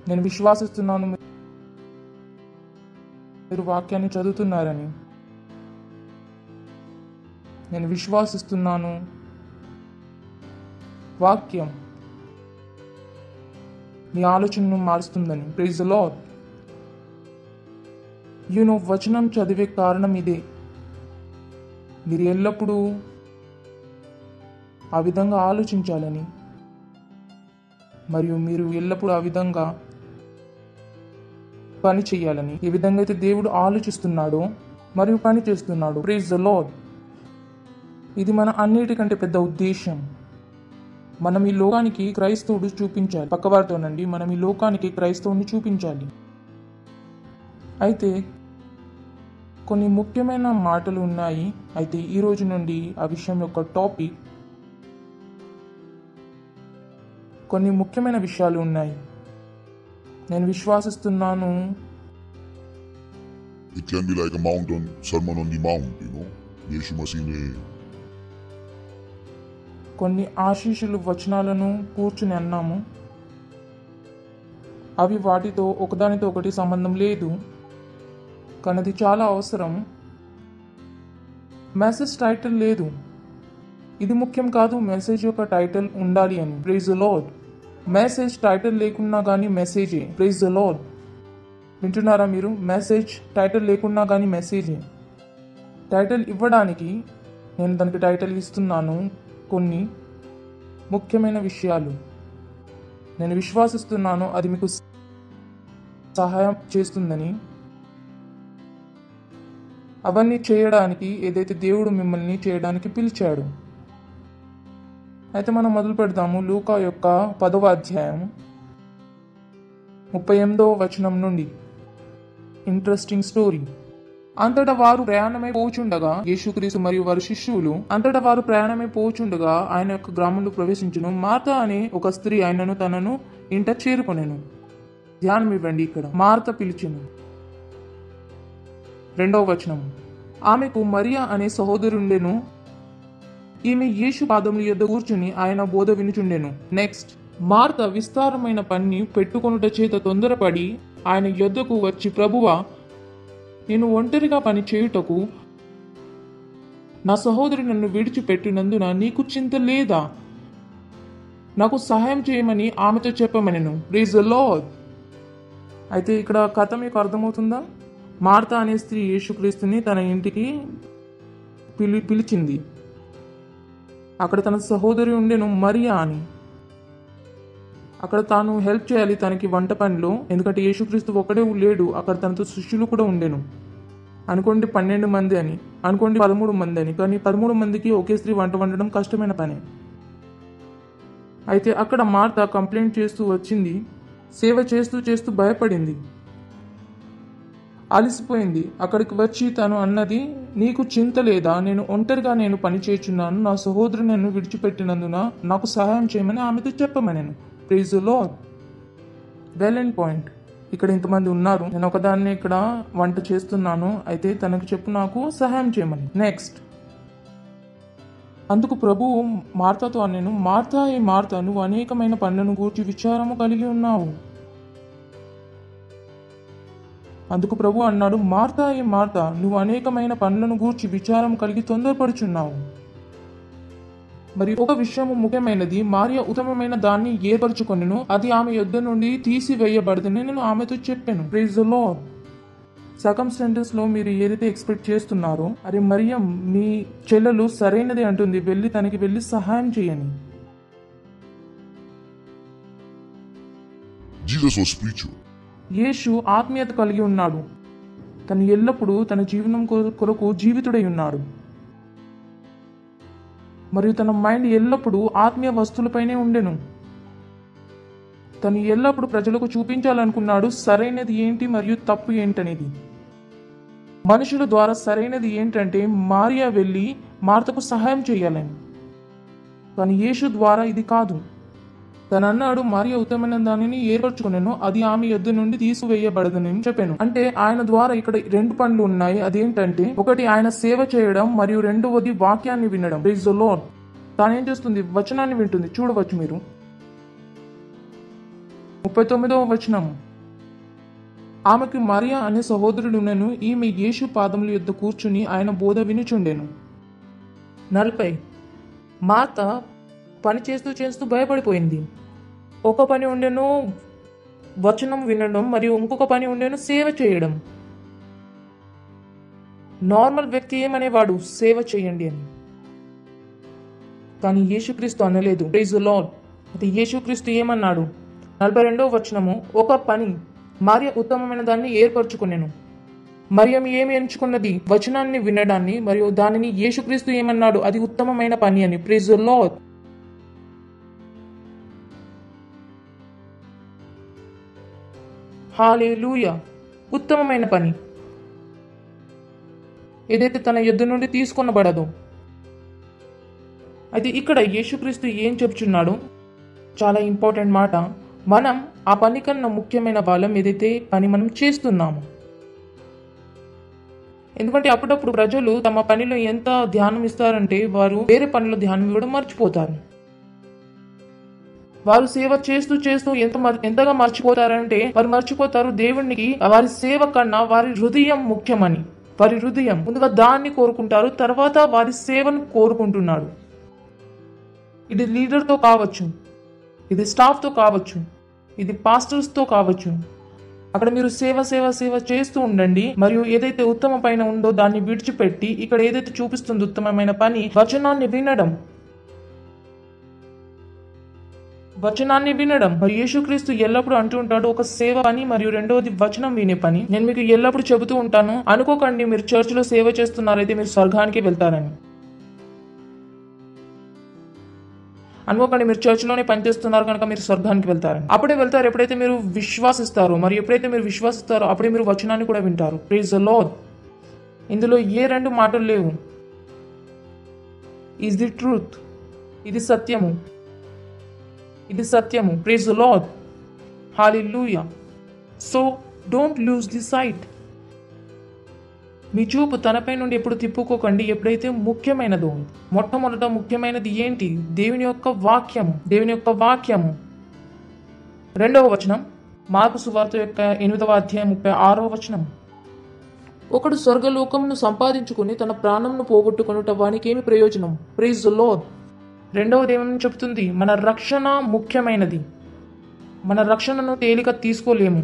G: నేను విశ్వాసిస్తున్నాను మీరు వాక్యాన్ని చదువుతున్నారని. నేను విశ్వాసిస్తున్నాను వాక్యం మీ ఆలోచనను మారుస్తుందని. Praise the lord. వచనం చదివే కారణం ఇదే. మీరు ఎల్లప్పుడూ ఆ విధంగా ఆలోచించాలని, మరియు మీరు ఎల్లప్పుడూ ఆ విధంగా పని చేయాలని. ఏ విధంగా అయితే దేవుడు ఆలోచిస్తున్నాడో మరియు పని చేస్తున్నాడు. Praise the Lord. ఇది మన అన్నిటికంటే పెద్ద ఉద్దేశం. మనం ఈ లోకానికి క్రైస్తవుడు చూపించాలి. పక్కవారితోనండి, మనం ఈ లోకానికి క్రైస్తవుని చూపించాలి. అయితే కొన్ని ముఖ్యమైన మాటలు ఉన్నాయి. అయితే ఈ రోజు నుండి ఆ విషయం యొక్క టాపిక్ కొన్ని ముఖ్యమైన విషయాలు ఉన్నాయి. నేను విశ్వాసిస్తున్నాను
H: It can be like a mountain, Sermon on the Mount, యేసు మసీనే
G: కొన్ని ఆశీస్సులు వచనాలను కూర్చుని అన్నాము. అవి వాటితో ఒకదానితో ఒకటి సంబంధం లేదు, కానీ అది చాలా అవసరం. మెసేజ్ టైటిల్ లేదు, ఇది ముఖ్యం కాదు. మెసేజ్ యొక్క టైటిల్ ఉండాలి అని. Praise the Lord. Message title లేకున్నా కానీ మెసేజే. Praise the lord. వింటున్నారా మీరు? మెసేజ్ టైటిల్ లేకున్నా కానీ మెసేజే. టైటిల్ ఇవ్వడానికి నేను దానికి టైటిల్ ఇస్తున్నాను. కొన్ని ముఖ్యమైన విషయాలు నేను విశ్వాసిస్తున్నాను అది మీకు సహాయం చేస్తుందని. అవన్నీ చేయడానికి ఏదైతే దేవుడు మిమ్మల్ని చేయడానికి పిలిచాడు. అయితే మనం మొదలు పెడదాము. లూకా యొక్క 10వ అధ్యాయం 38వ వచనం నుండి. Interesting story. అంతటా వారు ప్రయాణమై పోచుండగా యేసుక్రీస్తు మరియు వారి శిష్యులు ఆయన యొక్క గ్రామంలో ప్రవేశించును. మార్త అనే ఒక స్త్రీ ఆయనను తనను ఇంట చేరుకొనెను. ధ్యానం ఇవ్వండి. ఇక్కడ మార్త పిలిచెను. 2వ వచనం. ఆమెకు మరియా అనే సహోదరుండెను. ఈమె యేసు పాదముల యొద్ద కూర్చుని ఆయన బోధ వినుచుండెను. నెక్స్ట్. మార్త విస్తారమైన పని పెట్టుకొనుట చేత తొందరపడి ఆయన యొద్దకు వచ్చి, ప్రభువా, నేను ఒంటరిగా పని చేయుటకు నా సహోదరి నన్ను విడిచిపెట్టినందున నీకు చింత లేదా? నాకు సహాయం చేయమని ఆమెతో చెప్పమనెను. Praise the Lord. అయితే ఇక్కడ కథ మీకు అర్థమవుతుందా? మార్త అనే స్త్రీ యేసుక్రీస్తుని తన ఇంటికి పిలిచింది. అక్కడ తన సహోదరి ఉండెను మరియా అని. అక్కడ తాను హెల్ప్ చేయాలి తనకి వంట పనిలో. ఎందుకంటే యేసుక్రీస్తు ఒకడే లేడు, అక్కడ తనతో శిష్యులు కూడా ఉండెను. అనుకోండి 12 మంది అని, అనుకోండి 13 మంది అని. కానీ 13 మందికి ఒకే స్త్రీ వంట వండడం కష్టమైన పని. అయితే అక్కడ మార్త కంప్లైంట్ చేస్తూ వచ్చింది. సేవ చేస్తూ చేస్తూ భయపడింది, అలసిపోయింది. అక్కడికి వచ్చి తను అన్నది, నీకు చింత లేదా? నేను ఒంటరిగా పని చేయుచున్నాను. నా సహోదరు నన్ను విడిచిపెట్టినందున నాకు సహాయం చేయమని ఆమెతో చెప్పమనెను. Praise the Lord. Well and point. ఇక్కడ ఇంతమంది ఉన్నారు, నేను ఒకదాన్ని ఇక్కడ వంట చేస్తున్నాను, అయితే తనకు చెప్పు నాకు సహాయం చేయమని. నెక్స్ట్. అందుకు ప్రభువు మార్తతో అనెను, మార్తా, ఏ మార్తా, నువ్వు అనేకమైన పనులను గూర్చి విచారము కలిగి ఉన్నావు. అందుకు ప్రభు అన్నాడు, మార్తా, ఏ మార్తా, నువ్వు అనేకమైన పనులను గూర్చి విచారం కలిగి తొందరపడుచున్నావు. మరి ఒక విషయము ముఖ్యమైనది. మరియ ఉత్తమమైన దాన్ని ఏర్పరచుకొనెను, అది ఆమె యొద్ద నుండి తీసివేయబడదని నేను ఆమెతో చెప్పాను. Praise the lord. సర్కమ్స్టాన్సెస్ లో మీరు ఏదైతే ఎక్స్పెక్ట్ చేస్తున్నారో, అరే మరియ మీ చెల్లెలు సరైనది అంటుంది, తనకి వెళ్ళి సహాయం చేయని.
H: Jesus was spiritual.
G: యేసు ఆత్మీయత కలిగి ఉన్నాడు. తను ఎల్లప్పుడూ తన జీవనం కొరకు జీవితుడై ఉన్నాడు. మరియు తన మైండ్ ఎల్లప్పుడూ ఆత్మీయ వస్తువులపైనే ఉండెను. తను ఎల్లప్పుడూ ప్రజలకు చూపించాలనుకున్నాడు సరైనది ఏంటి మరియు తప్పు ఏంటనేది. మనుషుల ద్వారా సరైనది ఏంటంటే మరియా వెళ్ళి మార్తకు సహాయం చేయాలని. కానీ యేసు ద్వారా ఇది కాదు. తను అన్నాడు, మరియా ఉత్తమమైన దానిని ఏర్పరచుకునేను, అది ఆమె యొద్ద నుండి తీసివేయబడదని చెప్పాను. అంటే ఆయన ద్వారా ఇక్కడ 2 పనులు ఉన్నాయి. అదేంటంటే, ఒకటి ఆయన సేవ చేయడం మరియు రెండవది వాక్యాన్ని వినడం. Praise the lord. తానేం చేస్తుంది? వచనాన్ని వింటుంది. చూడవచ్చు మీరు 39వ వచనం. ఆమెకు మరియా అనే సహోదరుడునను, ఈమె యేసు పాదముల యొద్ద కూర్చుని ఆయన బోధ వినుచుండెను. 40. మార్త పని చేస్తూ చేస్తూ భయపడిపోయింది. ఒక పని ఉండెను వచనం వినడం, మరియు ఇంకొక పని ఉండెను సేవ చేయడం. నార్మల్ వ్యక్తి ఏమనేవాడు? సేవ చేయండి అని. కానీ యేసుక్రీస్తు అనలేదు. Praise the Lord. అయితే యేసుక్రీస్తు ఏమన్నాడు? 42వ వచనము. ఒక పని మరియ ఉత్తమమైన దాన్ని ఏర్పరచుకునేను. మరియం ఏమి ఎంచుకున్నది? వచనాన్ని వినడాన్ని. మరియు దానిని యేసుక్రీస్తు ఏమన్నాడు? అది ఉత్తమమైన పని అని. Praise the Lord. హల్లెలూయా. ఉత్తమమైన పని ఏదైతే తన యొద్ద నుండి తీసుకొనబడదో. అయితే ఇక్కడ యేసుక్రీస్తు ఏం చెప్తున్నాడు? చాలా ఇంపార్టెంట్ మాట. మనం ఆ పని కన్నా ముఖ్యమైన వాళ్ళం ఏదైతే పని మనం చేస్తున్నాము. ఎందుకంటే అప్పుడప్పుడు ప్రజలు తమ పనిలో ఎంత ధ్యానం ఇస్తారంటే వారు వేరే పనిలో ధ్యానం ఇవ్వడం మర్చిపోతారు. వారు సేవ చేస్తూ చేస్తూ ఎంతగా మర్చిపోతారంటే వారు మర్చిపోతారు దేవునికి వారి సేవ కన్నా వారి హృదయం ముఖ్యమని. వారి హృదయం ముందుగా దాన్ని కోరుకుంటారు, తర్వాత వారి సేవను కోరుకుంటున్నాడు. ఇది లీడర్తో కావచ్చు, ఇది స్టాఫ్తో కావచ్చు, ఇది పాస్టర్స్తో కావచ్చు. అక్కడ మీరు సేవ సేవ సేవ చేస్తూ ఉండండి. మరియు ఏదైతే ఉత్తమ పైన ఉందో దాన్ని విడిచిపెట్టి ఇక్కడ ఏదైతే చూపిస్తుందో ఉత్తమమైన పని వచనాన్ని వినడం. మరి యేసుక్రీస్తు ఎల్లప్పుడూ అంటూ ఉంటాడు, ఒక సేవ పని మరియు రెండవది వచనం వినే పని. నేను మీకు ఎల్లప్పుడూ చెబుతూ ఉంటాను, అనుకోకండి మీరు చర్చిలో సేవ చేస్తున్నారైతే మీరు స్వర్గానికి వెళ్తారని. అనుకోకండి మీరు చర్చిలోనే పనిచేస్తున్నారు కనుక మీరు స్వర్గానికి వెళ్తారని. అప్పుడే వెళ్తారు ఎప్పుడైతే మీరు విశ్వాసిస్తారో. మరి ఎప్పుడైతే మీరు విశ్వాసిస్తారో అప్పుడే మీరు వచనాన్ని కూడా వింటారు. Praise the Lord. ఇందులో ఏ రెండు మాటలు లేవు. Is the truth. ఇది సత్యము, ఇది సత్యము. Praise the Lord. హల్లెలూయా. So don't lose the sight. మీ చూపు తనపై నుండి ఎప్పుడు తిప్పుకోకండి ఎప్పుడైతే ముఖ్యమైనదో. మొట్టమొదట ముఖ్యమైనది ఏంటి? దేవుని యొక్క వాక్యము. దేవుని యొక్క వాక్యము. 2వ వచనం మార్కు సువార్త యొక్క 8వ అధ్యాయం 36వ వచనం. ఒకడు స్వర్గలోకమును సంపాదించుకుని తన ప్రాణంను పోగొట్టుకొనుట వానికి ఏమి ప్రయోజనం? Praise the Lord. రెండవది ఏమని చెప్తుంది? మన రక్షణ ముఖ్యమైనది. మన రక్షణను తేలిక తీసుకోలేము.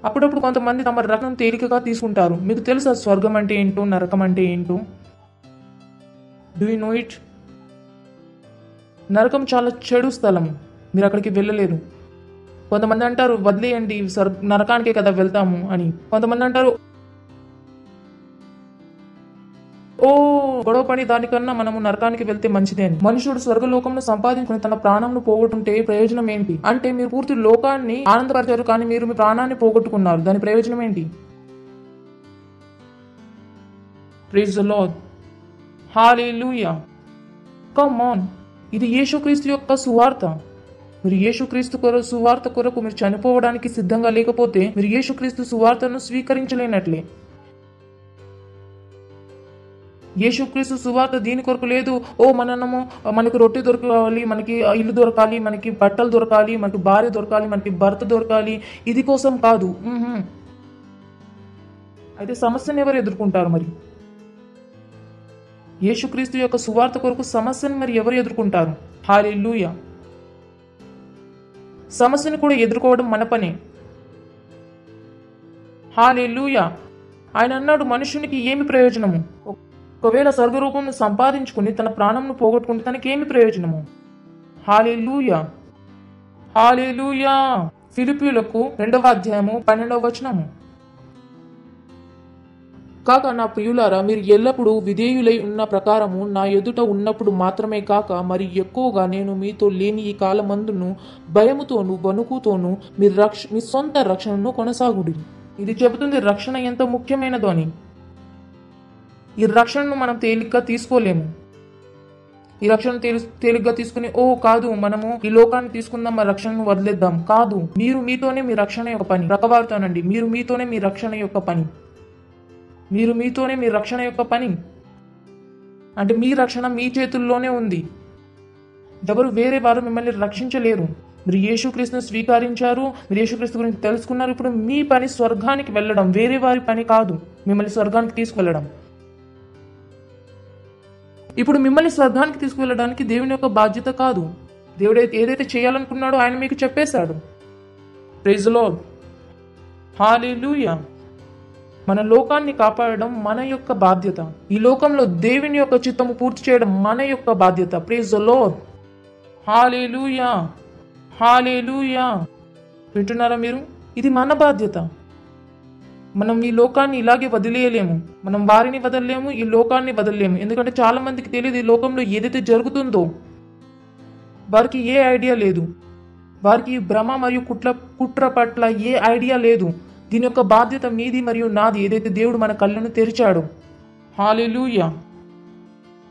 G: అప్పుడప్పుడు కొంతమంది తమ రక్షణను తేలికగా తీసుకుంటారు. మీకు తెలుసా స్వర్గం అంటే ఏంటో, నరకం అంటే ఏంటో? Do you know it? నరకం చాలా చెడు స్థలం, మీరు అక్కడికి వెళ్ళలేరు. కొంతమంది అంటారు వదిలేయండి నరకానికే కదా వెళ్తాము అని. కొంతమంది అంటారు ఓ గొడవ పడి దానికన్నా మనము నరకానికి వెళ్తే మంచిదే అని. మనుషుడు స్వర్గలోకంలో సంపాదించుకుని తన ప్రాణంను పోగొట్టుంటే ప్రయోజనం ఏంటి? అంటే మీరు పూర్తి లోకాన్ని ఆనందపరిచారు కానీ మీరు మీ ప్రాణాన్ని పోగొట్టుకున్నారు. దాని ప్రయోజనం ఏంటి? Praise the Lord. హల్లెలూయా. Come on. ఇది యేసుక్రీస్తు యొక్క సువార్త. మీరు యేసుక్రీస్తు సువార్త కొరకు మీరు చనిపోవడానికి సిద్ధంగా లేకపోతే మీరు యేసుక్రీస్తు సువార్తను స్వీకరించలేనట్లే. యేసుక్రీస్తు సువార్త దీని కొరకు లేదు, ఓ మనకు రొట్టె దొరకాలి, మనకి ఇల్లు దొరకాలి, మనకి బట్టలు దొరకాలి, మనకి భార్య దొరకాలి, మనకి భర్త దొరకాలి, ఇది కోసం కాదు. అయితే సమస్యను ఎవరు ఎదుర్కొంటారు? మరి యేసుక్రీస్తు యొక్క సువార్త కొరకు సమస్యను మరి ఎవరు ఎదుర్కొంటారు? హల్లెలూయా. సమస్యను కూడా ఎదుర్కోవడం మన పనే. హల్లెలూయా. ఆయన అన్నాడు, మనుషునికి ఏమి ప్రయోజనము? ఒకవేళ స్వర్గరూపంను సంపాదించుకుని తన ప్రాణంను పోగొట్టుకుంటే తనకి ఏమి ప్రయోజనము? హల్లెలూయా. హల్లెలూయా. ఫిలిప్పీయులకు 2వ అధ్యాయము 12వ వచనము. కాక నా ప్రియులారా, మీరు ఎల్లప్పుడూ విధేయులై ఉన్న ప్రకారము నా ఎదుట ఉన్నప్పుడు మాత్రమే కాక మరి ఎక్కువగా నేను మీతో లేని ఈ కాలమందును భయముతోనూ వణుకుతోనూ మీ సొంత రక్షణను కొనసాగుడి. ఇది చెబుతుంది రక్షణ ఎంత ముఖ్యమైనదో అని. ఈ రక్షణను మనం తేలిగ్గా తీసుకోలేము. ఈ రక్షణ తేలిగ్గా తీసుకుని ఓ కాదు మనము ఈ లోకాన్ని తీసుకుందాం, మా రక్షణను వదిలేద్దాం. కాదు, మీరు మీతోనే మీ రక్షణ యొక్క పని. ప్రకవారుతానండి, మీరు మీతోనే మీ రక్షణ యొక్క పని. మీరు మీతోనే మీ రక్షణ యొక్క పని అంటే మీ రక్షణ మీ చేతుల్లోనే ఉంది. ఎవరు వేరే వారు మిమ్మల్ని రక్షించలేరు. మీరు యేసుక్రీస్తును స్వీకరించారు, మీరు యేసుక్రీస్తు గురించి తెలుసుకున్నారు. ఇప్పుడు మీ పని స్వర్గానికి వెళ్ళడం, వేరే వారి పని కాదు మిమ్మల్ని స్వర్గానికి తీసుకువెళ్ళడం. ఇప్పుడు మిమ్మల్ని స్వర్గానికి తీసుకువెళ్ళడానికి దేవుని యొక్క బాధ్యత కాదు. దేవుడు ఏదైతే చేయాలనుకున్నాడో ఆయన మీకు చెప్పేశాడు. Praise the Lord. హల్లెలూయా. మన లోకాన్ని కాపాడడం మన యొక్క బాధ్యత. ఈ లోకంలో దేవుని యొక్క చిత్తము పూర్తి చేయడం మన యొక్క బాధ్యత. Praise the Lord. హల్లెలూయా. హల్లెలూయా. వింటున్నారా మీరు? ఇది మన బాధ్యత. మనం ఈ లోకాన్ని ఇలాగే వదిలేయలేము. మనం వారిని వదలలేము, ఈ లోకాన్ని వదలలేము. ఎందుకంటే చాలా మందికి తెలియదు ఈ లోకంలో ఏదైతే జరుగుతుందో. వారికి ఏ ఐడియా లేదు. వారికి భ్రమ మరియు కుట్ర పట్ల ఏ ఐడియా లేదు. దీని యొక్క బాధ్యత మీది మరియు నాది. ఏదైతే దేవుడు మన కళ్ళను తెరిచాడు. హల్లెలూయా.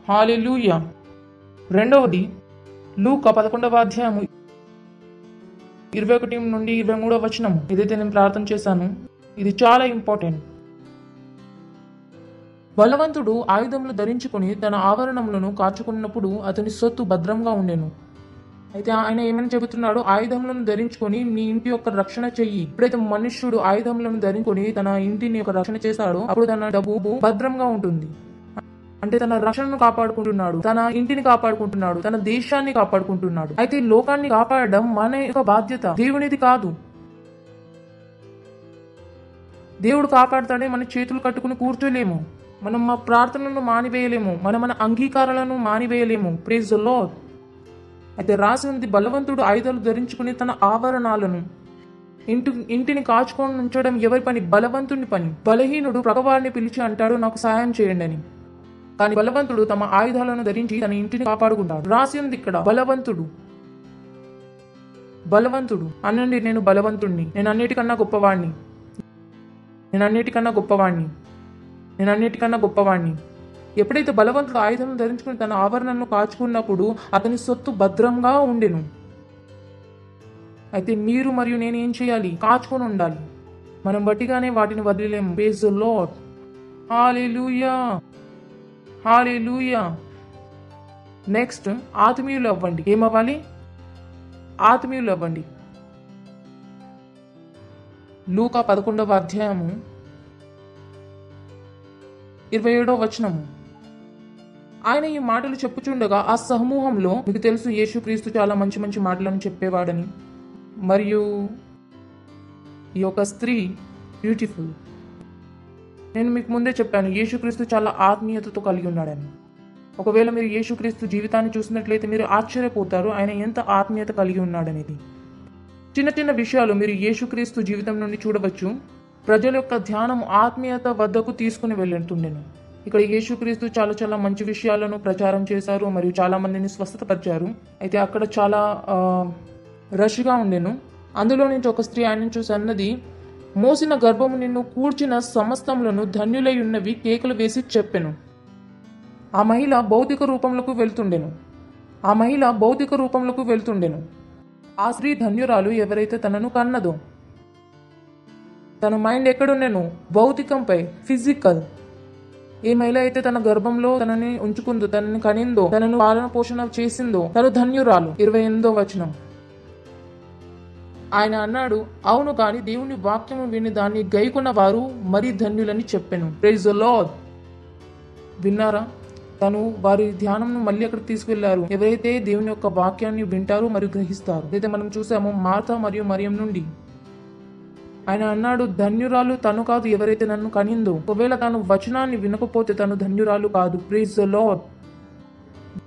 G: హల్లెలూయా. రెండవది లూకా 11వ అధ్యాయము 21 నుండి 23 వచనం ఏదైతే నేను ప్రార్థన చేశాను ఇది చాలా ఇంపార్టెంట్. బలవంతుడు ఆయుధములు ధరించుకుని తన ఆవరణములను కాచుకున్నప్పుడు అతని సొత్తు భద్రంగా ఉండెను. అయితే ఆయన ఏమని చెబుతున్నాడు? ఆయుధములను ధరించుకొని నీ ఇంటి యొక్క రక్షణ చెయ్యి. ఎప్పుడైతే మనుష్యుడు ఆయుధములను ధరించుకొని తన ఇంటిని యొక్క రక్షణ చేశాడో అప్పుడు తన డబ్బు భద్రంగా ఉంటుంది. అంటే తన రక్షణను కాపాడుకుంటున్నాడు, తన ఇంటిని కాపాడుకుంటున్నాడు, తన దేశాన్ని కాపాడుకుంటున్నాడు. అయితే లోకాన్ని కాపాడడం మన యొక్క బాధ్యత, దేవునిది కాదు. దేవుడు కాపాడుతాడే మన చేతులు కట్టుకుని కూర్చోలేము, మనం మా ప్రార్థనలను మానివేయలేము, మన అంగీకారాలను మానివేయలేము. Praise the Lord. అయితే రాసి ఉంది, బలవంతుడు ఆయుధాలు ధరించుకుని తన ఆవరణాలను ఇంటిని కాచుకొని ఉంచడం ఎవరి పని? బలవంతుని పని. బలహీనుడు ప్రగవారిని పిలిచి అంటాడు నాకు సహాయం చేయండి అని, కానీ బలవంతుడు తమ ఆయుధాలను ధరించి తన ఇంటిని కాపాడుకుంటాడు. రాసి ఉంది ఇక్కడ బలవంతుడు. బలవంతుడు అనండి, నేను బలవంతుణ్ణి, నేను అన్నిటికన్నా గొప్పవాణ్ణి, నేను అన్నిటికన్నా గొప్పవాణ్ణి, నేను అన్నిటికన్నా గొప్పవాణ్ణి. ఎప్పుడైతే బలవంతుడు ఆయుధం ధరించుకుని తన ఆవరణను కాచుకున్నప్పుడు అతని సొత్తు భద్రంగా ఉండెను. అయితే మీరు మరియు నేను ఏం చేయాలి? కాచుకొని ఉండాలి. మనం వట్టిగానే వాటిని వదిలేము. Praise the Lord. హల్లెలూయా, హల్లెలూయా. నెక్స్ట్, ఆత్మీయులు అవ్వండి. ఏమవ్వాలి? ఆత్మీయులు అవ్వండి. లూకా 11వ అధ్యాయము 27వ వచనము. ఆయన ఈ మాటలు చెప్పుచుండగా ఆ సమూహంలో, మీకు తెలుసు యేసుక్రీస్తు చాలా మంచి మంచి మాటలను చెప్పేవాడని, మరియు ఈ యొక్క స్త్రీ బ్యూటిఫుల్. నేను మీకు ముందే చెప్పాను యేసుక్రీస్తు చాలా ఆత్మీయతతో కలిగి ఉన్నాడని. ఒకవేళ మీరు యేసుక్రీస్తు జీవితాన్ని చూసినట్లయితే మీరు ఆశ్చర్యపోతారు ఆయన ఎంత ఆత్మీయత కలిగి ఉన్నాడనేది. చిన్న చిన్న విషయాలు మీరు యేసుక్రీస్తు జీవితం నుండి చూడవచ్చు. ప్రజల యొక్క ధ్యానం ఆత్మీయత వద్దకు తీసుకుని వెళ్ళుతుండెను. ఇక్కడ యేసుక్రీస్తు చాలా చాలా మంచి విషయాలను ప్రచారం చేశారు మరియు చాలా మందిని స్వస్థతపరిచారు. అయితే అక్కడ చాలా రష్గా ఉండెను. అందులో నుంచి ఒక స్త్రీ ఆయన చూసి అన్నది, మోసిన గర్భము నిన్ను కూర్చిన సమస్తములను ధన్యులై ఉన్నవి కేకలు వేసి చెప్పెను. ఆ మహిళ భౌతిక రూపంలోకి వెళ్తుండెను. ఆ మహిళ భౌతిక రూపంలోకి వెళ్తుండెను. ఆ స్త్రీ ధన్యురాలు ఎవరైతే తనను కన్నదో. తన మైండ్ ఎక్కడుండెను? భౌతికంపై, ఫిజికల్. ఏ మహిళ అయితే తన గర్భంలో తనని ఉంచుకుందో, తనని కనిందో, తనను పాలన పోషణ చేసిందో తను ధన్యురాలు. 28వ వచనం. ఆయన అన్నాడు, అవును కానీ దేవుని వాక్యము విని దాన్ని గైకొన్న వారు మరీ ధన్యులని చెప్పాను. Praise the Lord. విన్నారా? తను వారి ధ్యానంను మళ్ళీ అక్కడ తీసుకెళ్లారు. ఎవరైతే దేవుని యొక్క వాక్యాన్ని వింటారు మరియు గ్రహిస్తారు. అయితే మనం చూసాము మార్తా మరియు మరియం నుండి. ఆయన అన్నాడు, ధన్యురాలు తను కాదు ఎవరైతే నన్ను కనిందో. ఒకవేళ తను వచనాన్ని వినకపోతే తను ధన్యురాలు కాదు. Praise the Lord.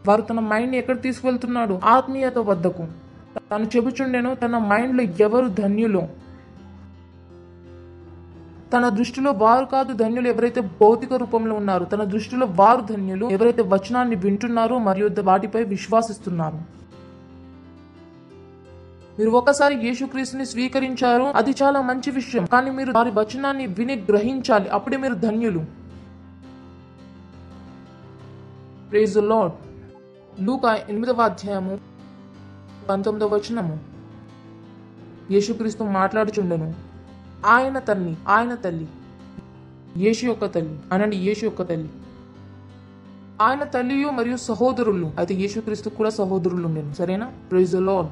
G: వారు తన మైండ్ ఎక్కడ తీసుకువెళ్తున్నాడు? ఆత్మీయత వద్దకు. తను చెబుచుండెను తన మైండ్లో ఎవరు ధన్యులో. తన దృష్టిలో వారు కాదు ధన్యులు ఎవరైతే భౌతిక రూపంలో ఉన్నారు. తన దృష్టిలో వారు ధన్యులు ఎవరైతే వచనాన్ని వింటున్నారు మరియు వాటిపై విశ్వాసిస్తున్నారు. మీరు ఒకసారి యేసుక్రీస్తుని స్వీకరించారు, అది చాలా మంచి విషయం. కానీ మీరు వారి వచనాన్ని విని గ్రహించాలి, అప్పుడే మీరు ధన్యులు. Praise the lord. లూకా 8వ అధ్యాయము 19వ వచనము. యేసుక్రీస్తు మాట్లాడుచుండెను. ఆయన తల్లి యేసు యొక్క తల్లి అనండి, యేసు యొక్క తల్లి. ఆయన తల్లియు మరియు సహోదరులు. అయితే యేసుక్రీస్తు కూడా సహోదరులు ఉండేను. సరేనా? Praise the Lord.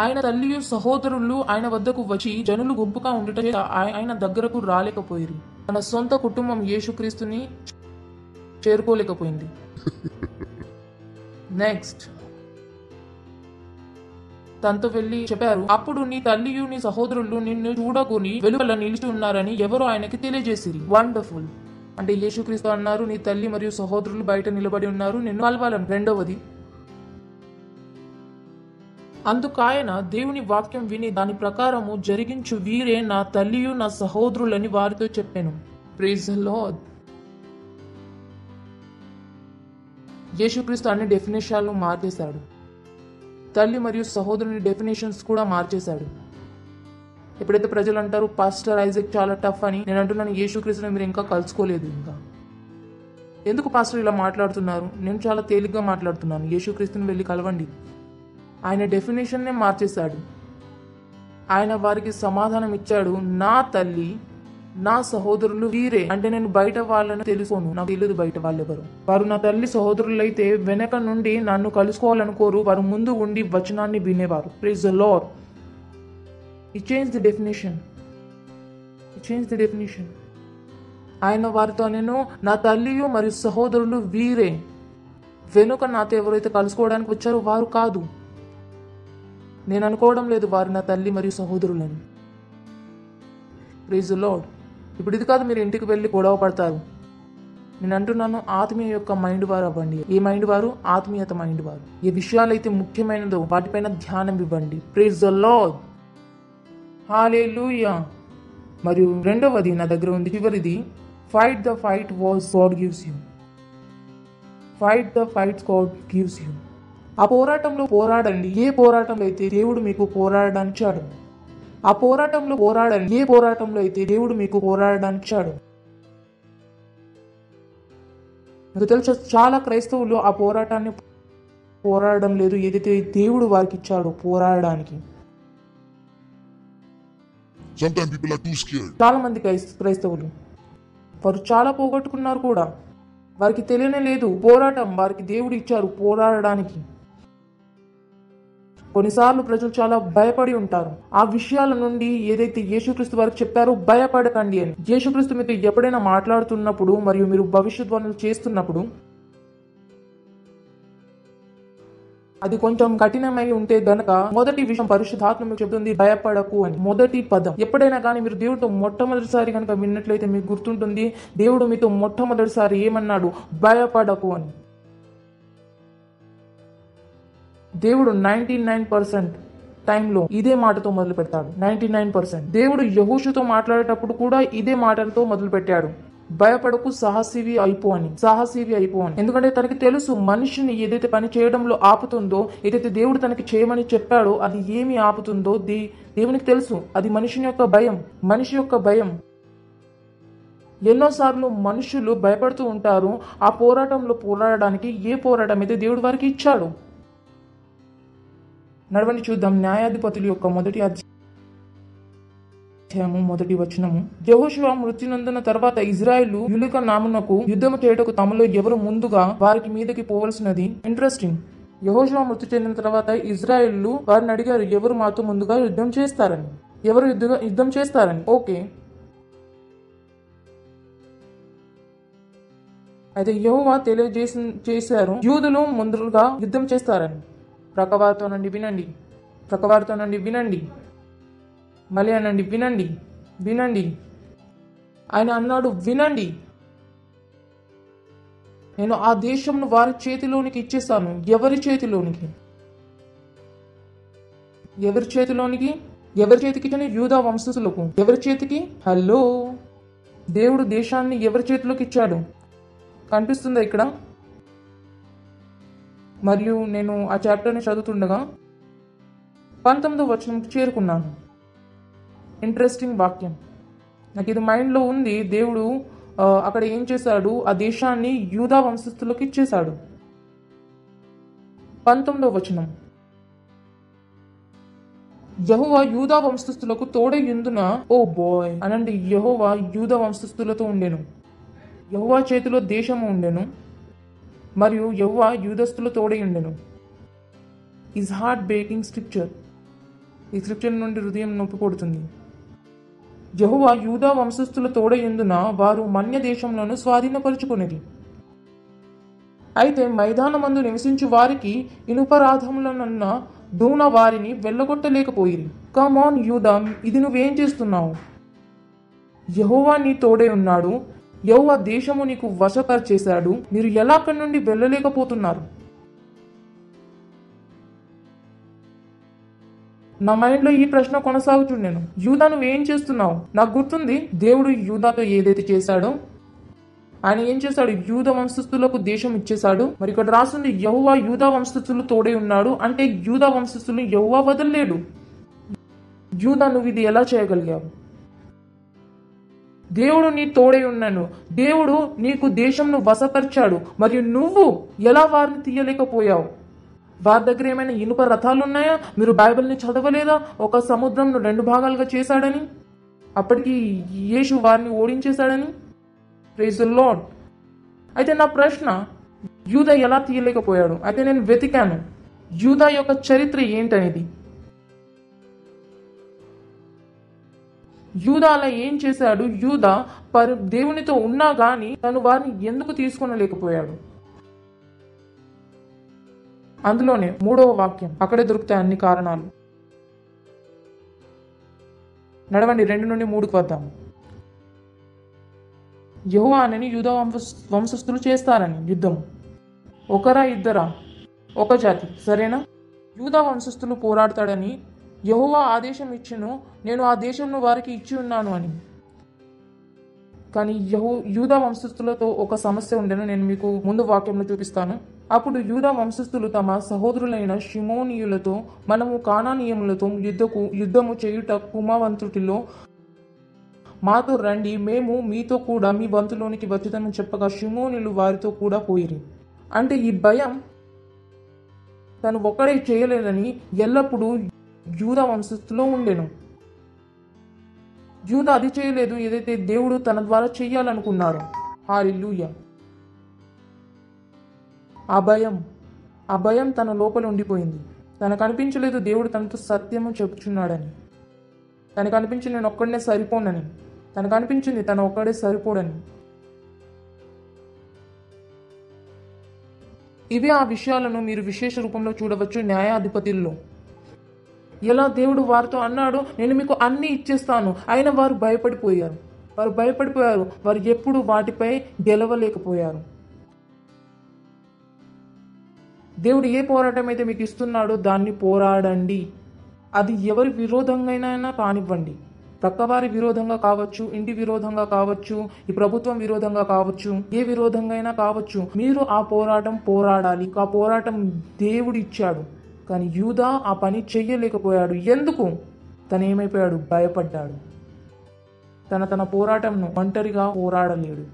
G: ఆయన తల్లియు సహోదరులు ఆయన వద్దకు వచ్చి జనులు గుంపుగా ఉండుట చేత ఆయన దగ్గరకు రాలేకపోయారు. తన సొంత కుటుంబం యేసుక్రీస్తుని చేరుకోలేకపోయింది. నెక్స్ట్, తనతో వెళ్ళి చెప్పారు, అప్పుడు నీ తల్లియు నీ సహోదరులు నిన్ను చూడకుని వెలుపల నిలిచి ఉన్నారని ఎవరో ఆయనకి తెలియజేసిరి. వండర్ఫుల్. అంటే యేసుక్రీస్తు అన్నారు, నీ తల్లి మరియు సహోదరులు బయట నిలబడి ఉన్నారు, నిన్ను కలవాలని. రెండవది, అందుకాయన దేవుని వాక్యం విని దాని ప్రకారము జరిగించు వీరే నా తల్లియు నా సహోదరులని వారితో చెప్పాను. Praise the Lord. యేసుక్రీస్తు అన్ని డెఫినేషన్లు మార్చేశాడు. తల్లి మరియు సహోదరుని డెఫినేషన్స్ కూడా మార్చేశాడు. ఎప్పుడైతే ప్రజలు అంటారు పాస్టర్ ఐజాక్ చాలా టఫ్ అని, నేను అంటున్నాను యేసుక్రీస్తుని మీరు ఇంకా కలుసుకోలేదు. ఇంకా ఎందుకు పాస్టర్ ఇలా మాట్లాడుతున్నారు? నేను చాలా తేలిగ్గా మాట్లాడుతున్నాను. యేసుక్రీస్తుని వెళ్ళి కలవండి. ఆయన డెఫినేషన్నే మార్చేశాడు. ఆయన వారికి సమాధానం ఇచ్చాడు, నా తల్లి నా సహోదరులు వీరే. అంటే నేను బయట వాళ్ళని తెలుసుకోను, నాకు తెలియదు బయట వాళ్ళెవరు. వారు నా తల్లి సహోదరులైతే వెనక నుండి నన్ను కలుసుకోవాలనుకోరు, వారు ముందు ఉండి వచనాన్ని వినేవారు. Praise the Lord. It changed the definition. It changed the definition. ఆయన వారితో నేను నా తల్లియు మరియు సహోదరులు వీరే. వెనుక నాతో ఎవరైతే కలుసుకోవడానికి వచ్చారో వారు కాదు. నేను అనుకోవడం లేదు వారు నా తల్లి మరియు సహోదరులని. Praise the lord. ఇప్పుడు ఇది కాదు మీరు ఇంటికి వెళ్ళి గొడవ పడతారు. నేను అంటున్నాను, ఆత్మీయ యొక్క మైండ్ వారు అవ్వండి. ఏ మైండ్ వారు? ఆత్మీయత మైండ్ వారు. ఏ విషయాలైతే ముఖ్యమైనదో వాటిపైన ధ్యానం ఇవ్వండి. Praise the Lord. హల్లెలూయా. మరియు రెండవది నా దగ్గర ఉంది, చివరిది, fight the fight was God gives you. Fight the fight God gives you. ఆ పోరాటంలో పోరాడండి. ఏ పోరాటంలో అయితే దేవుడు మీకు పోరాడడానికి ఇచ్చాడు, ఆ పోరాటంలో పోరాడండి. ఏ పోరాటంలో అయితే దేవుడు మీకు పోరాడడానికి ఇచ్చాడు. మీకు తెలుసు, చాలా క్రైస్తవులు ఆ పోరాటాన్ని పోరాడడం లేదు, ఏదైతే దేవుడు వారికి ఇచ్చాడో పోరాడడానికి.
H: Sometimes people are too scared.
G: చాలా మంది క్రైస్తవులు వారు చాలా పోగొట్టుకున్నారు కూడా. వారికి తెలియనే లేదు పోరాటం వారికి దేవుడు ఇచ్చారు పోరాడడానికి. కొన్నిసార్లు ప్రజలు చాలా భయపడి ఉంటారు ఆ విషయాల నుండి. ఏదైతే యేసుక్రీస్తు వారికి చెప్పారో భయపడకండి అని. యేసుక్రీస్తు మీతో ఎప్పుడైనా మాట్లాడుతున్నప్పుడు మరియు మీరు భవిష్యద్వాణులు చేస్తున్నప్పుడు అది కొంచెం కఠినమై ఉంటే గనక మొదటి విషయం పరిశుద్ధాత్మ మీకు చెబుతుంది భయపడకు అని. మొదటి పదం ఎప్పుడైనా కానీ మీరు దేవుడితో మొట్టమొదటిసారి కనుక విన్నట్లయితే మీకు గుర్తుంటుంది, దేవుడు మీతో మొట్టమొదటిసారి ఏమన్నాడు? భయపడకు అని. దేవుడు 99% టైంలో ఇదే మాటతో మొదలు పెడతాడు. 99% దేవుడు యెహోషుతో మాట్లాడేటప్పుడు కూడా ఇదే మాటలతో మొదలు పెట్టాడు, భయపడకు, సాహసివి అయిపో అని. సాహసివి అయిపో అని. ఎందుకంటే తనకి తెలుసు మనిషిని ఏదైతే పని చేయడంలో ఆపుతుందో, ఏదైతే దేవుడు తనకి చేయమని చెప్పాడో అది ఏమి ఆపుతుందో దేవునికి తెలుసు. అది మనిషిని యొక్క భయం, మనిషి యొక్క భయం. ఎన్నోసార్లు మనుషులు భయపడుతూ ఉంటారు ఆ పోరాటంలో పోరాడడానికి. ఏ పోరాటం అయితే దేవుడు వారికి ఇచ్చాడు. నడవండి చూద్దాం. న్యాయాధిపతుల యొక్క మొదటి అధ్యాయము మొదటి వచనము. యెహోషువ మృతి నొందిన తర్వాత ఇజ్రాయేలు యులిక నామునకు యుద్ధము చేయుటకు తమలో ఎవరు ముందుగా వారికి మీదకి పోవలసినది. ఇంట్రెస్టింగ్. యెహోషువ మృతి చెందిన తర్వాత ఇజ్రాయేలు వారిని అడిగారు, ఎవరు మాతో ముందుగా యుద్ధం చేస్తారని. ఎవరు యుద్ధం చేస్తారని. ఓకే, అయితే యెహోవా తెలియజేశారు యూదులు ముందుగా యుద్ధం చేస్తారని. ప్రక్కవారితో నుండి వినండి, ప్రక్కవారితో నుండి వినండి, మళ్ళీ అనండి వినండి, వినండి. ఆయన అన్నాడు వినండి, నేను ఆ దేశంను వారి చేతిలోనికి ఇచ్చేస్తాను. ఎవరి చేతిలోనికి? ఎవరి చేతిలోనికి? ఎవరి చేతికి? యూదా వంశస్థులకు. ఎవరి చేతికి? హలో, దేవుడు దేశాన్ని ఎవరి చేతిలోకి ఇచ్చాడు? కనిపిస్తుందా ఇక్కడ? మరియు నేను ఆ చాప్టర్ని చదువుతుండగా 19వ వచనంకి చేరుకున్నాను. ఇంట్రెస్టింగ్ వాక్యం, నాకు ఇది మైండ్లో ఉంది. దేవుడు అక్కడ ఏం చేశాడు? ఆ దేశాన్ని యూదా వంశస్థులకు ఇచ్చేశాడు. 19వ వచనం, యెహోవా యూదా వంశస్థులకు తోడయుందున. ఓ బాయ్ అనండి. యెహోవా యూదా వంశస్థులతో ఉండెను. యెహోవా చేతిలో దేశము ఉండెను మరియు యెహోవా యూదస్తుల తోడై ఉండెను. Is heart breaking scripture. ఈ స్క్రిప్చర్ నుండి హృదయం నొప్పి కొడుతుంది. యెహోవా యూదా వంశస్థుల తోడయుందున వారు మన్య దేశంలోను స్వాధీనపరుచుకునేది. అయితే మైదానమందు నివసించు వారికి ఇనుపరాధములనన్న దూన వారిని వెళ్ళగొట్టలేకపోయిరి. కమ్ ఆన్ యూదా, ఇది నువ్వేం చేస్తున్నావు? యెహోవా నీ తోడే ఉన్నాడు. యెహోవా దేశము నీకు వశపరిచేశాడు. మీరు ఎలా అక్కడి నుండి వెళ్ళలేకపోతున్నారు? నా మైండ్లో ఈ ప్రశ్న కొనసాగుతుండేను. యూదా నువ్వేం చేస్తున్నావు? నాకు గుర్తుంది దేవుడు యూదాతో ఏదైతే చేశాడో ఆయన ఏం చేశాడు? యూదా వంశస్థులకు దేశం ఇచ్చేశాడు. మరి ఇక్కడ రాస్తుంది యెహోవా యూదా వంశస్థులు తోడే ఉన్నాడు. అంటే యూదా వంశస్థులను యెహోవా వదలలేడు. యూదా నువ్వు ఇది ఎలా చేయగలిగావు? దేవుడు నీ తోడై ఉన్నాను. దేవుడు నీకు దేశంను వశపరిచాడు. మరియు నువ్వు ఎలా వారిని తీయలేకపోయావు? వారి దగ్గర ఏమైనా ఇనుప రథాలు ఉన్నాయా? మీరు బైబిల్ని చదవలేదా? ఒక సముద్రంను 2 భాగాలుగా చేశాడని, అప్పటికి యేసు వారిని ఓడించేశాడని. Praise the Lord. అయితే నా ప్రశ్న, యూదా ఎలా తీయలేకపోయాడు? అయితే నేను వెతికాను యూదా యొక్క చరిత్ర ఏంటనేది. యూదా అలా ఏం చేశాడు? యూదా దేవునితో ఉన్నా గాని తను వారిని ఎందుకు తీసుకొనలేకపోయాడు? అందులోనే 3వ వాక్యం, అక్కడే దొరుకుతాయి అన్ని కారణాలు. నడవండి 2 నుండి 3కు వద్దాం. యెహోవాని యూదా వంశస్థులు చేస్తారని యుద్ధం. ఒకరా ఇద్దరా? ఒక జాతి, సరేనా? యూదా వంశస్థులు పోరాడతాడని యెహోవా ఆదేశం ఇచ్చెను, నేను ఆ దేశంను వారికి ఇచ్చి ఉన్నాను అని. కానీ యూదా వంశస్థులతో ఒక సమస్య ఉండేను. నేను మీకు ముందు వాక్యంలో చూపిస్తాను. అప్పుడు యూదా వంశస్థులు తమ సహోదరులైన షిమోనీయులతో, మనము కానానీయములతో యుద్ధము చేయుట కుమవంతుటిలో మాతో రండి, మేము మీతో కూడా మీ వంతులోనికి వచ్చుతామని చెప్పగా షిమోనీయులు వారితో కూడా పోయిరి. అంటే ఈ భయం తను ఒక్కడే చేయలేదని ఎల్లప్పుడూ యూదా వంశస్థులో ఉండెను. యూదా అది చేయలేదు ఏదైతే దేవుడు తన ద్వారా చెయ్యాలనుకున్నాడు. హల్లెలూయా. ఆ భయం తన లోపల ఉండిపోయింది. తనకు అనిపించలేదు దేవుడు తనతో సత్యము చెప్పుచున్నాడని. తనకు అనిపించింది నేను ఒక్కడనే సరిపోనని. తనకు అనిపించింది తను ఒక్కడే సరిపోడని. ఇవే ఆ విషయాలను మీరు విశేష రూపంలో చూడవచ్చు న్యాయాధిపతుల్లో. ఎలా దేవుడు వారితో అన్నాడు, నేను మీకు అన్నీ ఇచ్చేస్తాను, అయినా వారు భయపడిపోయారు. వారు ఎప్పుడు వాటిపై గెలవలేకపోయారు. దేవుడు ఏ పోరాటం అయితే మీకు ఇస్తున్నాడో దాన్ని పోరాడండి. అది ఎవరి విరోధంగా కానివ్వండి. ప్రక్కవారి విరోధంగా కావచ్చు, ఇంటి విరోధంగా కావచ్చు, ఈ ప్రభుత్వం విరోధంగా కావచ్చు, ఏ విరోధంగా కావచ్చు, మీరు ఆ పోరాటం పోరాడాలి. ఆ పోరాటం దేవుడు ఇచ్చాడు. కానీ యూదా ఆ పని చెయ్యలేకపోయాడు. ఎందుకు? తను ఏమైపోయాడు? భయపడ్డాడు. తన పోరాటంను ఒంటరిగా పోరాడలేడు.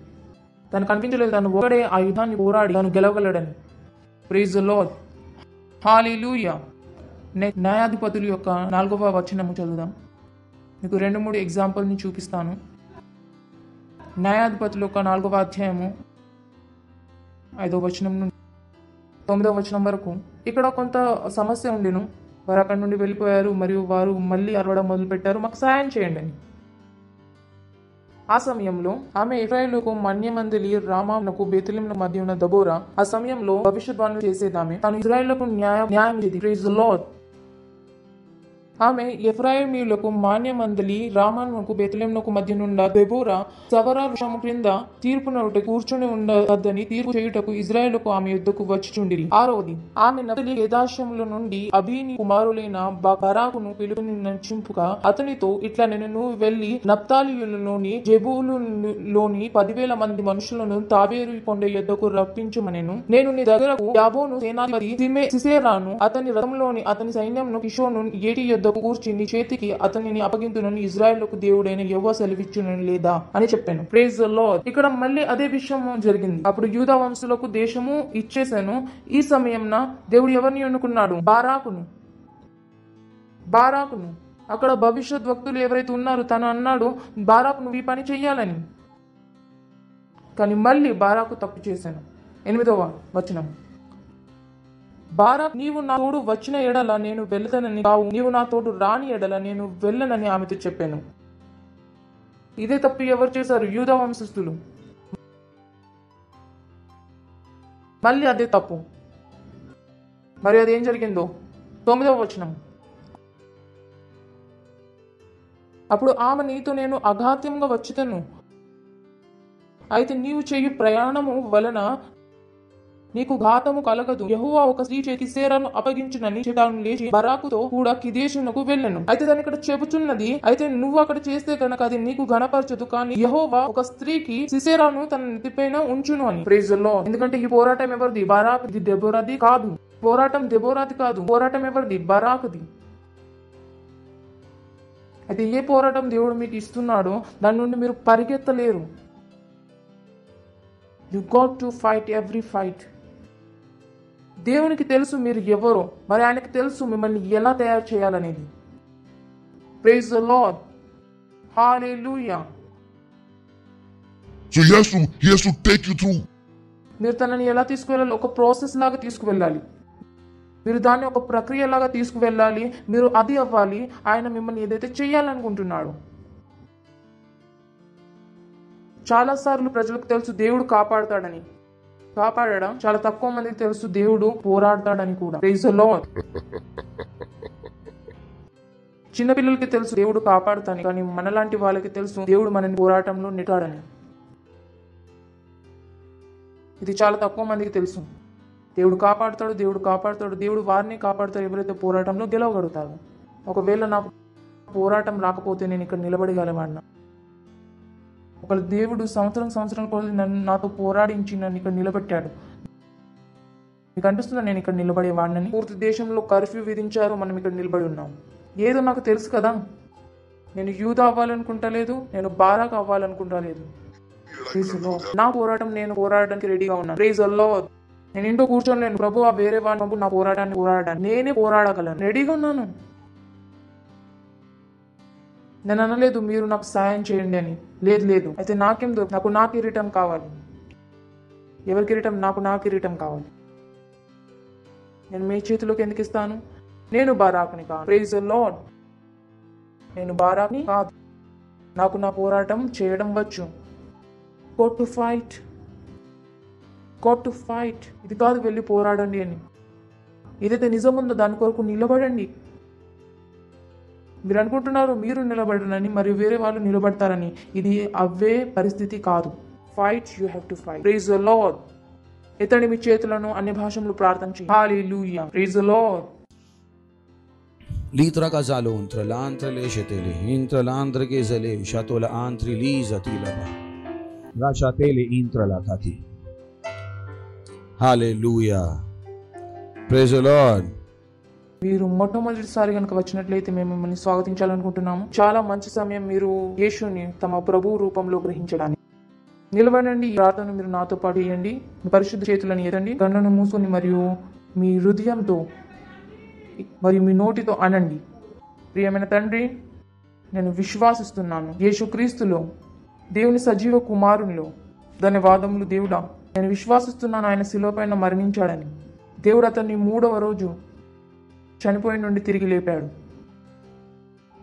G: తనకు అనిపించలేదు తను ఒకడే ఆ యుద్ధాన్ని పోరాడి తను గెలవగలడని. Praise the Lord. హల్లెలూయా. న్యాయాధిపతుల యొక్క 4వ వచనము చదువుదాం. మీకు 2-3 ఎగ్జాంపుల్ని చూపిస్తాను. న్యాయాధిపతుల యొక్క 4వ అధ్యాయము 5వ వచనం నుండి 9వ వచనం వరకు. ఇక్కడ కొంత సమస్య ఉండేను. వారు అక్కడి నుండి వెళ్ళిపోయారు మరియు వారు మళ్ళీ అరవడం మొదలుపెట్టారు, మాకు సాయం చేయండి అని. ఆ సమయంలో ఆమె ఇశ్రాయేలుకు మన్యమందలి రామాకు బేతెలెము మధ్య ఉన్న దబోరా ఆ సమయంలో భవిష్యద్వాణులు చేసేదామె. తాను ఇశ్రాయేలుకు న్యాయం చేసి. Praise the Lord. ఆమె ఎఫ్రాయిమీయులకు మాన్యమందలి రామాకు బేతెలెమునకు మధ్య నుండి దెబోరా సవరా వృక్షము క్రింద తీర్పునొకటి కూర్చుని ఉండవద్దని తీర్పు చేయుటకు ఇజ్రాయేలుకు ఆమె యుద్ధకు వచ్చిచుండిరి. 6వది, ఆమె నఫ్తాలి కేదాషముల నుండి అబీని కుమారులైన బరాకును పిలుపుని నచింపుగా అతనితో ఇట్లా, నేను వెళ్ళి నఫ్తాలీయులలోని జెబూలులోని 10,000 మంది మనుషులను తాబేరు కొండ యుద్ధకు రప్పించుమనెను. నేను నీ దగ్గరకు యాబోను సేనాధిపతి సిసెరాను అతని రథంలోని అతని సైన్యంను కిషోను ఏటి యుద్ధ కూర్చి నీ చేతికి అతనిని అప్పగింతునని ఇజ్రాయేలుకు దేవుడైన యెహోవా సెలవిచ్చునని లేదా అని చెప్పాను. Praise the Lord. ఇక్కడ మళ్ళీ అదే విషయం జరిగింది. అప్పుడు యూదా వంశులకు దేశము ఇచ్చేసాను. ఈ సమయంన దేవుడు ఎవరిని ఎన్నుకున్నాడు? బారాకును. అక్కడ భవిష్యత్ వక్తులు ఎవరైతే ఉన్నారో తను అన్నాడు, బారాకు నువ్వు ఈ పని చెయ్యాలని. కానీ మళ్ళీ బారాకు తప్పు చేశాను. 8వ వచనం, బారాక్, నీవు నా తోడు వచ్చిన ఎడల నేను వెళ్తానని కావు, నీవు నా తోడు రాని ఎడల నేను వెళ్ళనని ఆమెతో చెప్పాను. ఇదే తప్పు ఎవరు చేశారు? యూదా వంశస్థులు. మళ్ళీ అదే తప్పు. మరి అది ఏం జరిగిందో 9వ వచనం, అప్పుడు ఆమె నీతో నేను అఘాత్యంగా వచ్చుతాను, అయితే నీవు చేయు ప్రయాణము వలన నీకు ఘాతము కలగదు. యెహోవా ఒక స్త్రీ చేతి సిసెరాను అప్పగించునని తాను లేచి బరాకుతో కూడా కిదేషునకు వెళ్ళెను. అయితే దాని ఇక్కడ చెబుతున్నది, అయితే నువ్వు అక్కడ చేస్తే కనుక అది నీకు ఘనపరచదు, కానీ యెహోవా ఒక స్త్రీకి సిసెరాను తన నెత్తిపైన ఉంచును అని. Praise the Lord. ఎందుకంటే ఈ పోరాటం ఎవరిది? బారాకుది, దెబోరాది కాదు. పోరాటం దెబోరాది కాదు. పోరాటం ఎవరిది? బారాకుది. అయితే ఏ పోరాటం దేవుడు మీకు ఇస్తున్నాడో దాని నుండి మీరు పరిగెత్తలేరు. You got to fight every fight. దేవునికి తెలుసు మీరు ఎవరో, మరి ఆయనకి తెలుసు మిమ్మల్ని ఎలా తయారు చేయాలనేది. Praise the Lord. హల్లెలూయా.
H: So he has to take you through.
G: మీరు తనని ఎలా తీసుకువెళ్ళాలి? ఒక ప్రాసెస్ లాగా తీసుకువెళ్ళాలి. మీరు దాన్ని ఒక ప్రక్రియ లాగా తీసుకువెళ్ళాలి. మీరు అది అవ్వాలి. ఆయన మిమ్మల్ని ఏదైతే చేయాలనుకుంటున్నాడు. చాలాసార్లు ప్రజలకు తెలుసు దేవుడు కాపాడతాడని. కాపాడడం చాలా తక్కువ మందికి తెలుసు దేవుడు పోరాడతాడని కూడా. Praise the Lord. చిన్నపిల్లలకి తెలుసు దేవుడు కాపాడుతాని, కానీ మనలాంటి వాళ్ళకి తెలుసు దేవుడు మనని పోరాటంలో నెట్టాడని. ఇది చాలా తక్కువ మందికి తెలుసు. దేవుడు కాపాడుతాడు, దేవుడు కాపాడుతాడు, దేవుడు వారిని కాపాడుతాడు ఎవరైతే పోరాటంలో గెలవగలుగుతారు. ఒకవేళ నాకు పోరాటం రాకపోతే నేను ఇక్కడ నిలబడగలవాడినా? ఒక దేవుడు సంవత్సరం కోసం నాతో పోరాడించి నన్ను ఇక్కడ నిలబెట్టాడు. మీకు అనిపిస్తుందా నేను ఇక్కడ నిలబడేవాడినని? పూర్తి దేశంలో కర్ఫ్యూ విధించారు, మనం ఇక్కడ నిలబడి ఉన్నాం. ఏదో నాకు తెలుసు కదా, నేను యూదా అవ్వాలనుకుంటలేదు, నేను బారాక్ అవ్వాలనుకుంటలేదు. నా పోరాటం నేను పోరాడడానికి రెడీగా ఉన్నాను. Praise the Lord. నేను ఇంట్లో కూర్చోలేను, ప్రభు ఆ వేరే వాడి నా పోరాటాన్ని పోరాడాను, నేనే పోరాడగలను, రెడీగా ఉన్నాను. నేను అనలేదు మీరు నాకు సాయం చేయండి అని. లేదు. అయితే నాకేం దొరుకు? నాకు కిరీటం కావాలి. ఎవరి కిరీటం? నా కిరీటం కావాలి. నేను మీ చేతిలోకి ఎందుకు ఇస్తాను? నేను బారాక్ని కాదు. Praise the Lord. నేను బారాక్ని కాదు. నాకు నా పోరాటం చేయడం వచ్చు. Got to fight. ఇది కాదు వెళ్ళి పోరాడండి అని. ఏదైతే నిజం ఉందో దాని కొరకు నిలబడండి. మీరు అనుకుంటున్నారు మీరు నిలబడనని మరియు వేరే వాళ్ళు నిలబడతారని. ఇది అవే పరిస్థితి కాదు. Fight, you have to fight. Praise the Lord. ఎత్తండి మీ చేతులను, అన్ని భాషల్లో ప్రార్థన చేయండి. హల్లెలూయా. Praise the Lord.
A: Litra kazalo untra lantra leshetele intra lantra gezele shatola antri liza tilaba rashatele intra lakati. Hallelujah. Praise the Lord.
G: మీరు మొట్టమొదటిసారి కనుక వచ్చినట్లయితే మేము మిమ్మల్ని స్వాగతించాలనుకుంటున్నాము. చాలా మంచి సమయం మీరు యేసుని తమ ప్రభు రూపంలో గ్రహించడానికి. నిలబడండి. ఈ ప్రార్థన మీరు నాతో పాటు చేయండి. మీ పరిశుద్ధ చేతులను ఎత్తండి, కన్నులను మూసుకొని మరియు మీ హృదయంతో మరియు మీ నోటితో అనండి. ప్రియమైన తండ్రి, నేను విశ్వాసిస్తున్నాను యేసుక్రీస్తులో, దేవుని సజీవ కుమారునిలో. ధన్యవాదములు దేవుడా. నేను విశ్వాసిస్తున్నాను ఆయన శిలువపైన మరణించాడని. దేవుడు అతన్ని 3వ రోజు చనిపోయిన నుండి తిరిగి లేపాడు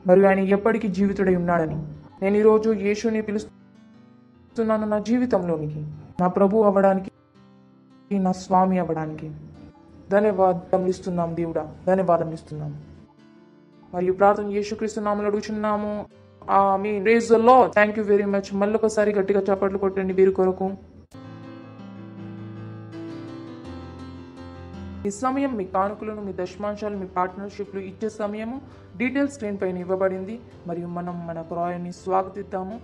G: మరియు ఆయన ఎప్పటికీ జీవితుడై ఉన్నాడని. నేను ఈరోజు యేసుని పిలుస్తున్నాను నా జీవితంలోనికి, నా ప్రభు అవ్వడానికి, నా స్వామి అవ్వడానికి. ధన్యవాదం ఇస్తున్నాం దేవుడా, ధన్యవాదం ఇస్తున్నాం. మరియు ప్రార్థన యేసుక్రీస్తు నామములో అడుగుచున్నాము. ఆమేన్. Praise the Lord. Thank you very much. మళ్ళొకసారి గట్టిగా చప్పట్లు కొట్టండి వీరి కొరకు. ఈ సమయం మీ కానుకలను, మీ దశమాంశాలు, మీ పార్ట్నర్షిప్లు ఇచ్చే సమయము. డీటెయిల్స్ స్క్రీన్ పైన ఇవ్వబడింది. మరియు మనం మన క్రాయని స్వాగతిద్దాము.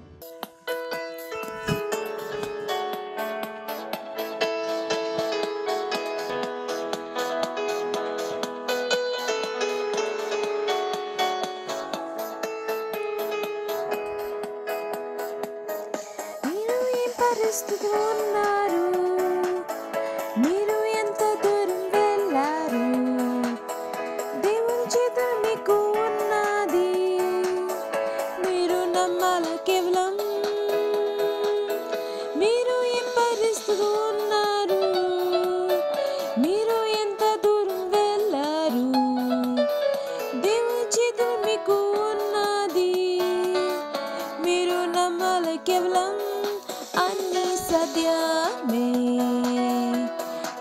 B: మీరు ఎంత దూరం వెళ్ళారు, దేవుని చేత మీకు ఉన్నది, మీరు నమ్మాలి కేవలం. మీరు ఏం పరిస్థితిలో ఉన్నారు, మీరు ఎంత దూరం వెళ్ళారు, దేవుని చేత మీకు ఉన్నది, మీరు నమ్మాలి కేవలం. అన్ని సత్యమే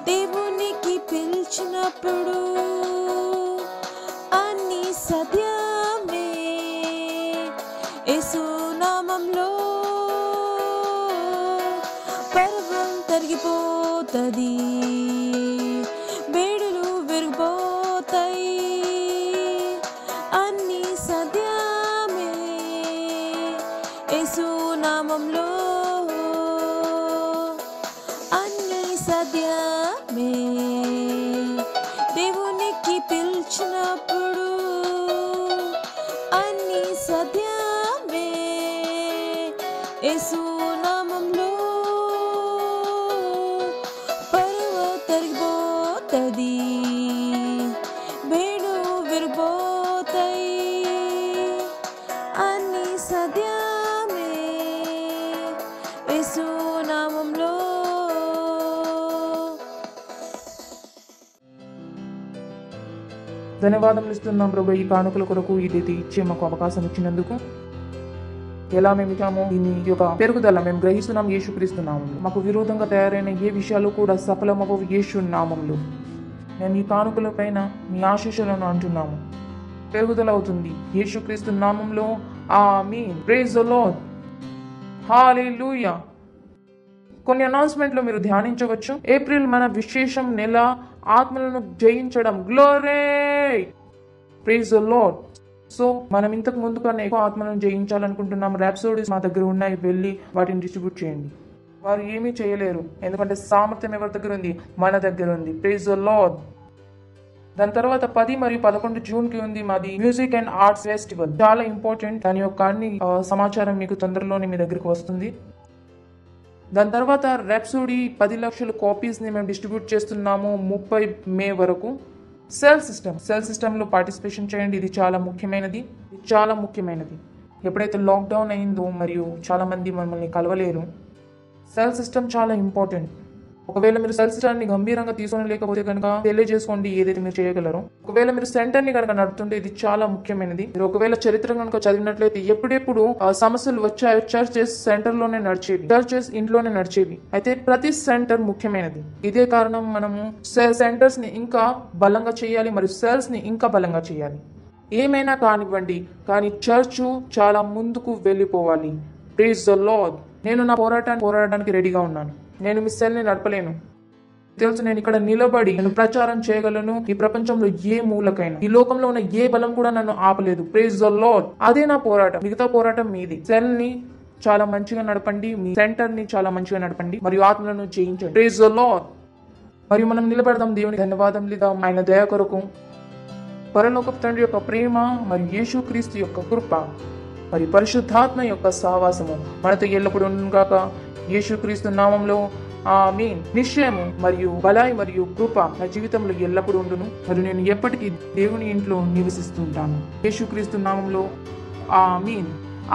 B: దేవునికి పిలిచినప్పుడు, అన్ని సత్యమే యేసు నామములో పర్వం తరిగిపోతది, బేడులు విరిగిపోతాయి. అన్ని సత్యమే యేసు నామములో, అన్ని సత్యమే దేవునికి పిలిచినప్పుడు, అన్ని సత్యమే యేసు నామములో పర్వ తరిగిపోతది, సత్యమే యేసు నామములో.
G: ధన్యవాదములు ఇస్తున్నాం ప్రభు, ఈ కానుకల కొరకు ఇది ఇచ్చే మాకు అవకాశం ఇచ్చినందుకు. ఎలా మేము ఇచ్చామో దీని యొక్క పెరుగుదల మేము గ్రహిస్తున్నాం యేసుక్రీస్తు నామములో. మాకు విరోధంగా తయారైన ఏ విషయాలు కూడా సఫలమవు యేసు నామములో. మేము ఈ కానుకల పైన మీ ఆశీస్సులను అంటున్నాము, పెరుగుదల అవుతుంది యేసుక్రీస్తు నామములో. ఆమేన్. Praise the Lord. హల్లెలూయా. కొన్ని అనౌన్స్మెంట్లు మీరు ధ్యానించవచ్చు. ఏప్రిల్ మన విశేషం నెల, ఆత్మలను జయించడం. Glory. Praise the Lord. So మనం ఇంతకు ముందు కన్నా ఎక్కువ ఆత్మలను జయించాలనుకుంటున్నాం. ర్యాప్సోడీస్ మా దగ్గర ఉన్నాయి, వెళ్ళి వాటిని డిస్ట్రిబ్యూట్ చేయండి. వారు ఏమీ చేయలేరు, ఎందుకంటే సామర్థ్యం ఎవరి దగ్గర ఉంది? మన దగ్గర ఉంది. Praise the Lord. దాని తర్వాత 10 మరియు 11 జూన్కి ఉంది మాది మ్యూజిక్ అండ్ ఆర్ట్స్ ఫెస్టివల్. చాలా ఇంపార్టెంట్. దాని యొక్క అన్ని సమాచారం మీకు తొందరలోనే మీ దగ్గరికి వస్తుంది. దాని తర్వాత ర్యాప్సోడీ 10 లక్షల కాపీస్ని మేము డిస్ట్రిబ్యూట్ చేస్తున్నాము 30 మే వరకు. సెల్ సిస్టంలో పార్టిసిపేషన్ చేయండి. ఇది చాలా ముఖ్యమైనది. ఎప్పుడైతే లాక్డౌన్ అయిందో మరియు చాలామంది మమ్మల్ని కలవలేరు, సెల్ సిస్టమ్ చాలా ఇంపార్టెంట్. ఒకవేళ మీరు సెల్ సిస్టమ్ని గంభీరంగా తీసుకొని లేకపోతే కనుక తెలియజేసుకోండి ఏదైతే మీరు చేయగలరో. ఒకవేళ మీరు సెంటర్ని కనుక నడుపుతుంటే ఇది చాలా ముఖ్యమైనది. మీరు ఒకవేళ చరిత్ర కనుక చదివినట్లయితే ఎప్పుడెప్పుడు సమస్యలు వచ్చాయో చర్చెస్ సెంటర్లోనే నడిచేవి, చర్చెస్ ఇంట్లోనే నడిచేవి. అయితే ప్రతి సెంటర్ ముఖ్యమైనది. ఇదే కారణం మనము సెంటర్స్ ని ఇంకా బలంగా చేయాలి మరియు సెల్స్ ని ఇంకా బలంగా చేయాలి. ఏమైనా కానివ్వండి, కానీ చర్చు చాలా ముందుకు వెళ్ళిపోవాలి. Praise the Lord. నేను నా పోరాటానికి రెడీగా ఉన్నాను. నేను మీ సెల్ని నడపలేను తెలుసు. నేను ఇక్కడ నిలబడి నేను ప్రచారం చేయగలను ఈ ప్రపంచంలో ఏ మూలకైనా. ఈ లోకంలో ఉన్న ఏ బలం కూడా నన్ను ఆపలేదు. Praise the Lord. అదే నా పోరాటం. మిగతా పోరాటం మీది. సెల్ ని చాలా మంచిగా నడపండి, మీ సెంటర్ ని చాలా మంచిగా నడపండి మరియు ఆత్మలను జయించండి. Praise the lord. మరియు మనం నిలబెడదాం దేవుని ధన్యవాదములు ఆయన దయ కొరకు. పరలోకపు తండ్రి యొక్క ప్రేమ మరియు యేసుక్రీస్తు యొక్క కృప మరియు పరిశుద్ధాత్మ యొక్క సహవాసము మనతో ఎల్లప్పుడూ ఉండును గాక. యేసుక్రీస్తు నామములో ఆమేన్. నిశ్చయము మరియు బలాయి మరియు కృప నా జీవితంలో ఎల్లప్పుడూ ఉండును మరియు నేను ఎప్పటికీ దేవుని ఇంట్లో నివసిస్తుంటాను. యేసుక్రీస్తు నామములో ఆమేన్.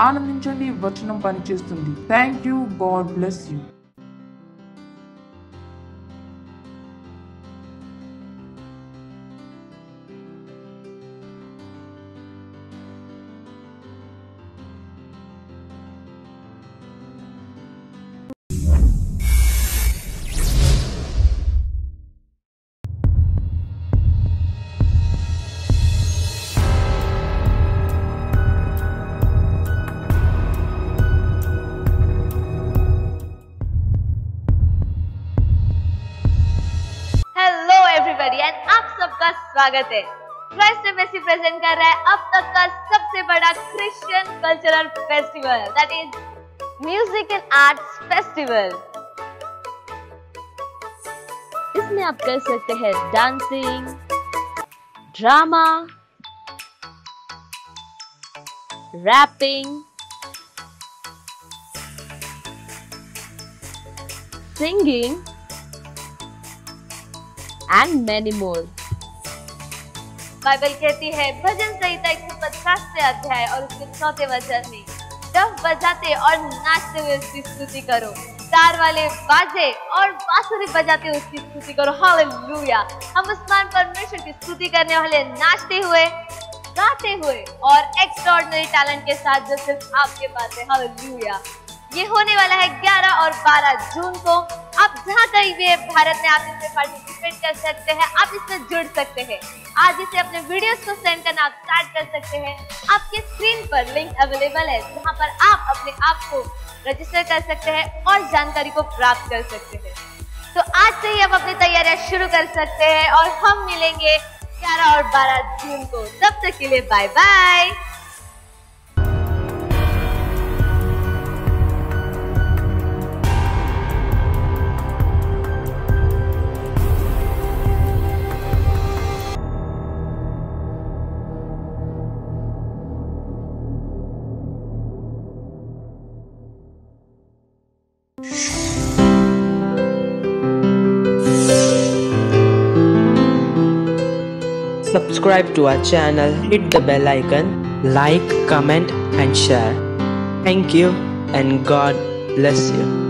G: ఆనందించండి, వచనం పనిచేస్తుంది. Thank you. God bless you.
I: स्वागत है। क्राइस्ट एम्बेसी प्रेजेंट कर रहा है अब तक का सबसे बड़ा Christian cultural festival, that is music and arts festival. इसमें आप कर सकते हैं dancing, drama, rapping, singing and many more. Bible कहती है भजन संहिता 150 अध्याय और उसके 4 वचन में डफ बजाते और नाचते हुए उसकी स्तुति करो, तार वाले बाजे और बांसुरी बजाते हुए उसकी स्तुति करो। हालेलुया। हम उस महान परमेश्वर की स्तुति करने वाले नाचते हुए, गाते हुए और एक्स्ट्राऑर्डिनरी टैलेंट के साथ जो सिर्फ आपके पास है। हालेलुया। ये होने वाला है 11 और 12 जून को। आप जहाँ कहीं भी भारत में आप इसमें पार्टिसिपेट कर सकते हैं, आप इसमें जुड़ सकते हैं। आज इसे अपने वीडियोस को सेंड करना आप स्टार्ट कर सकते हैं। आपके स्क्रीन पर लिंक अवेलेबल है जहाँ पर आप अपने आप को रजिस्टर कर सकते हैं और जानकारी को प्राप्त कर सकते हैं। तो आज से ही आप अपनी तैयारियां शुरू कर सकते हैं और हम मिलेंगे 11 और 12 जून को। तब तक के लिए bye bye.
J: Subscribe to our channel, hit the bell icon, like, comment and share. Thank you and God bless you.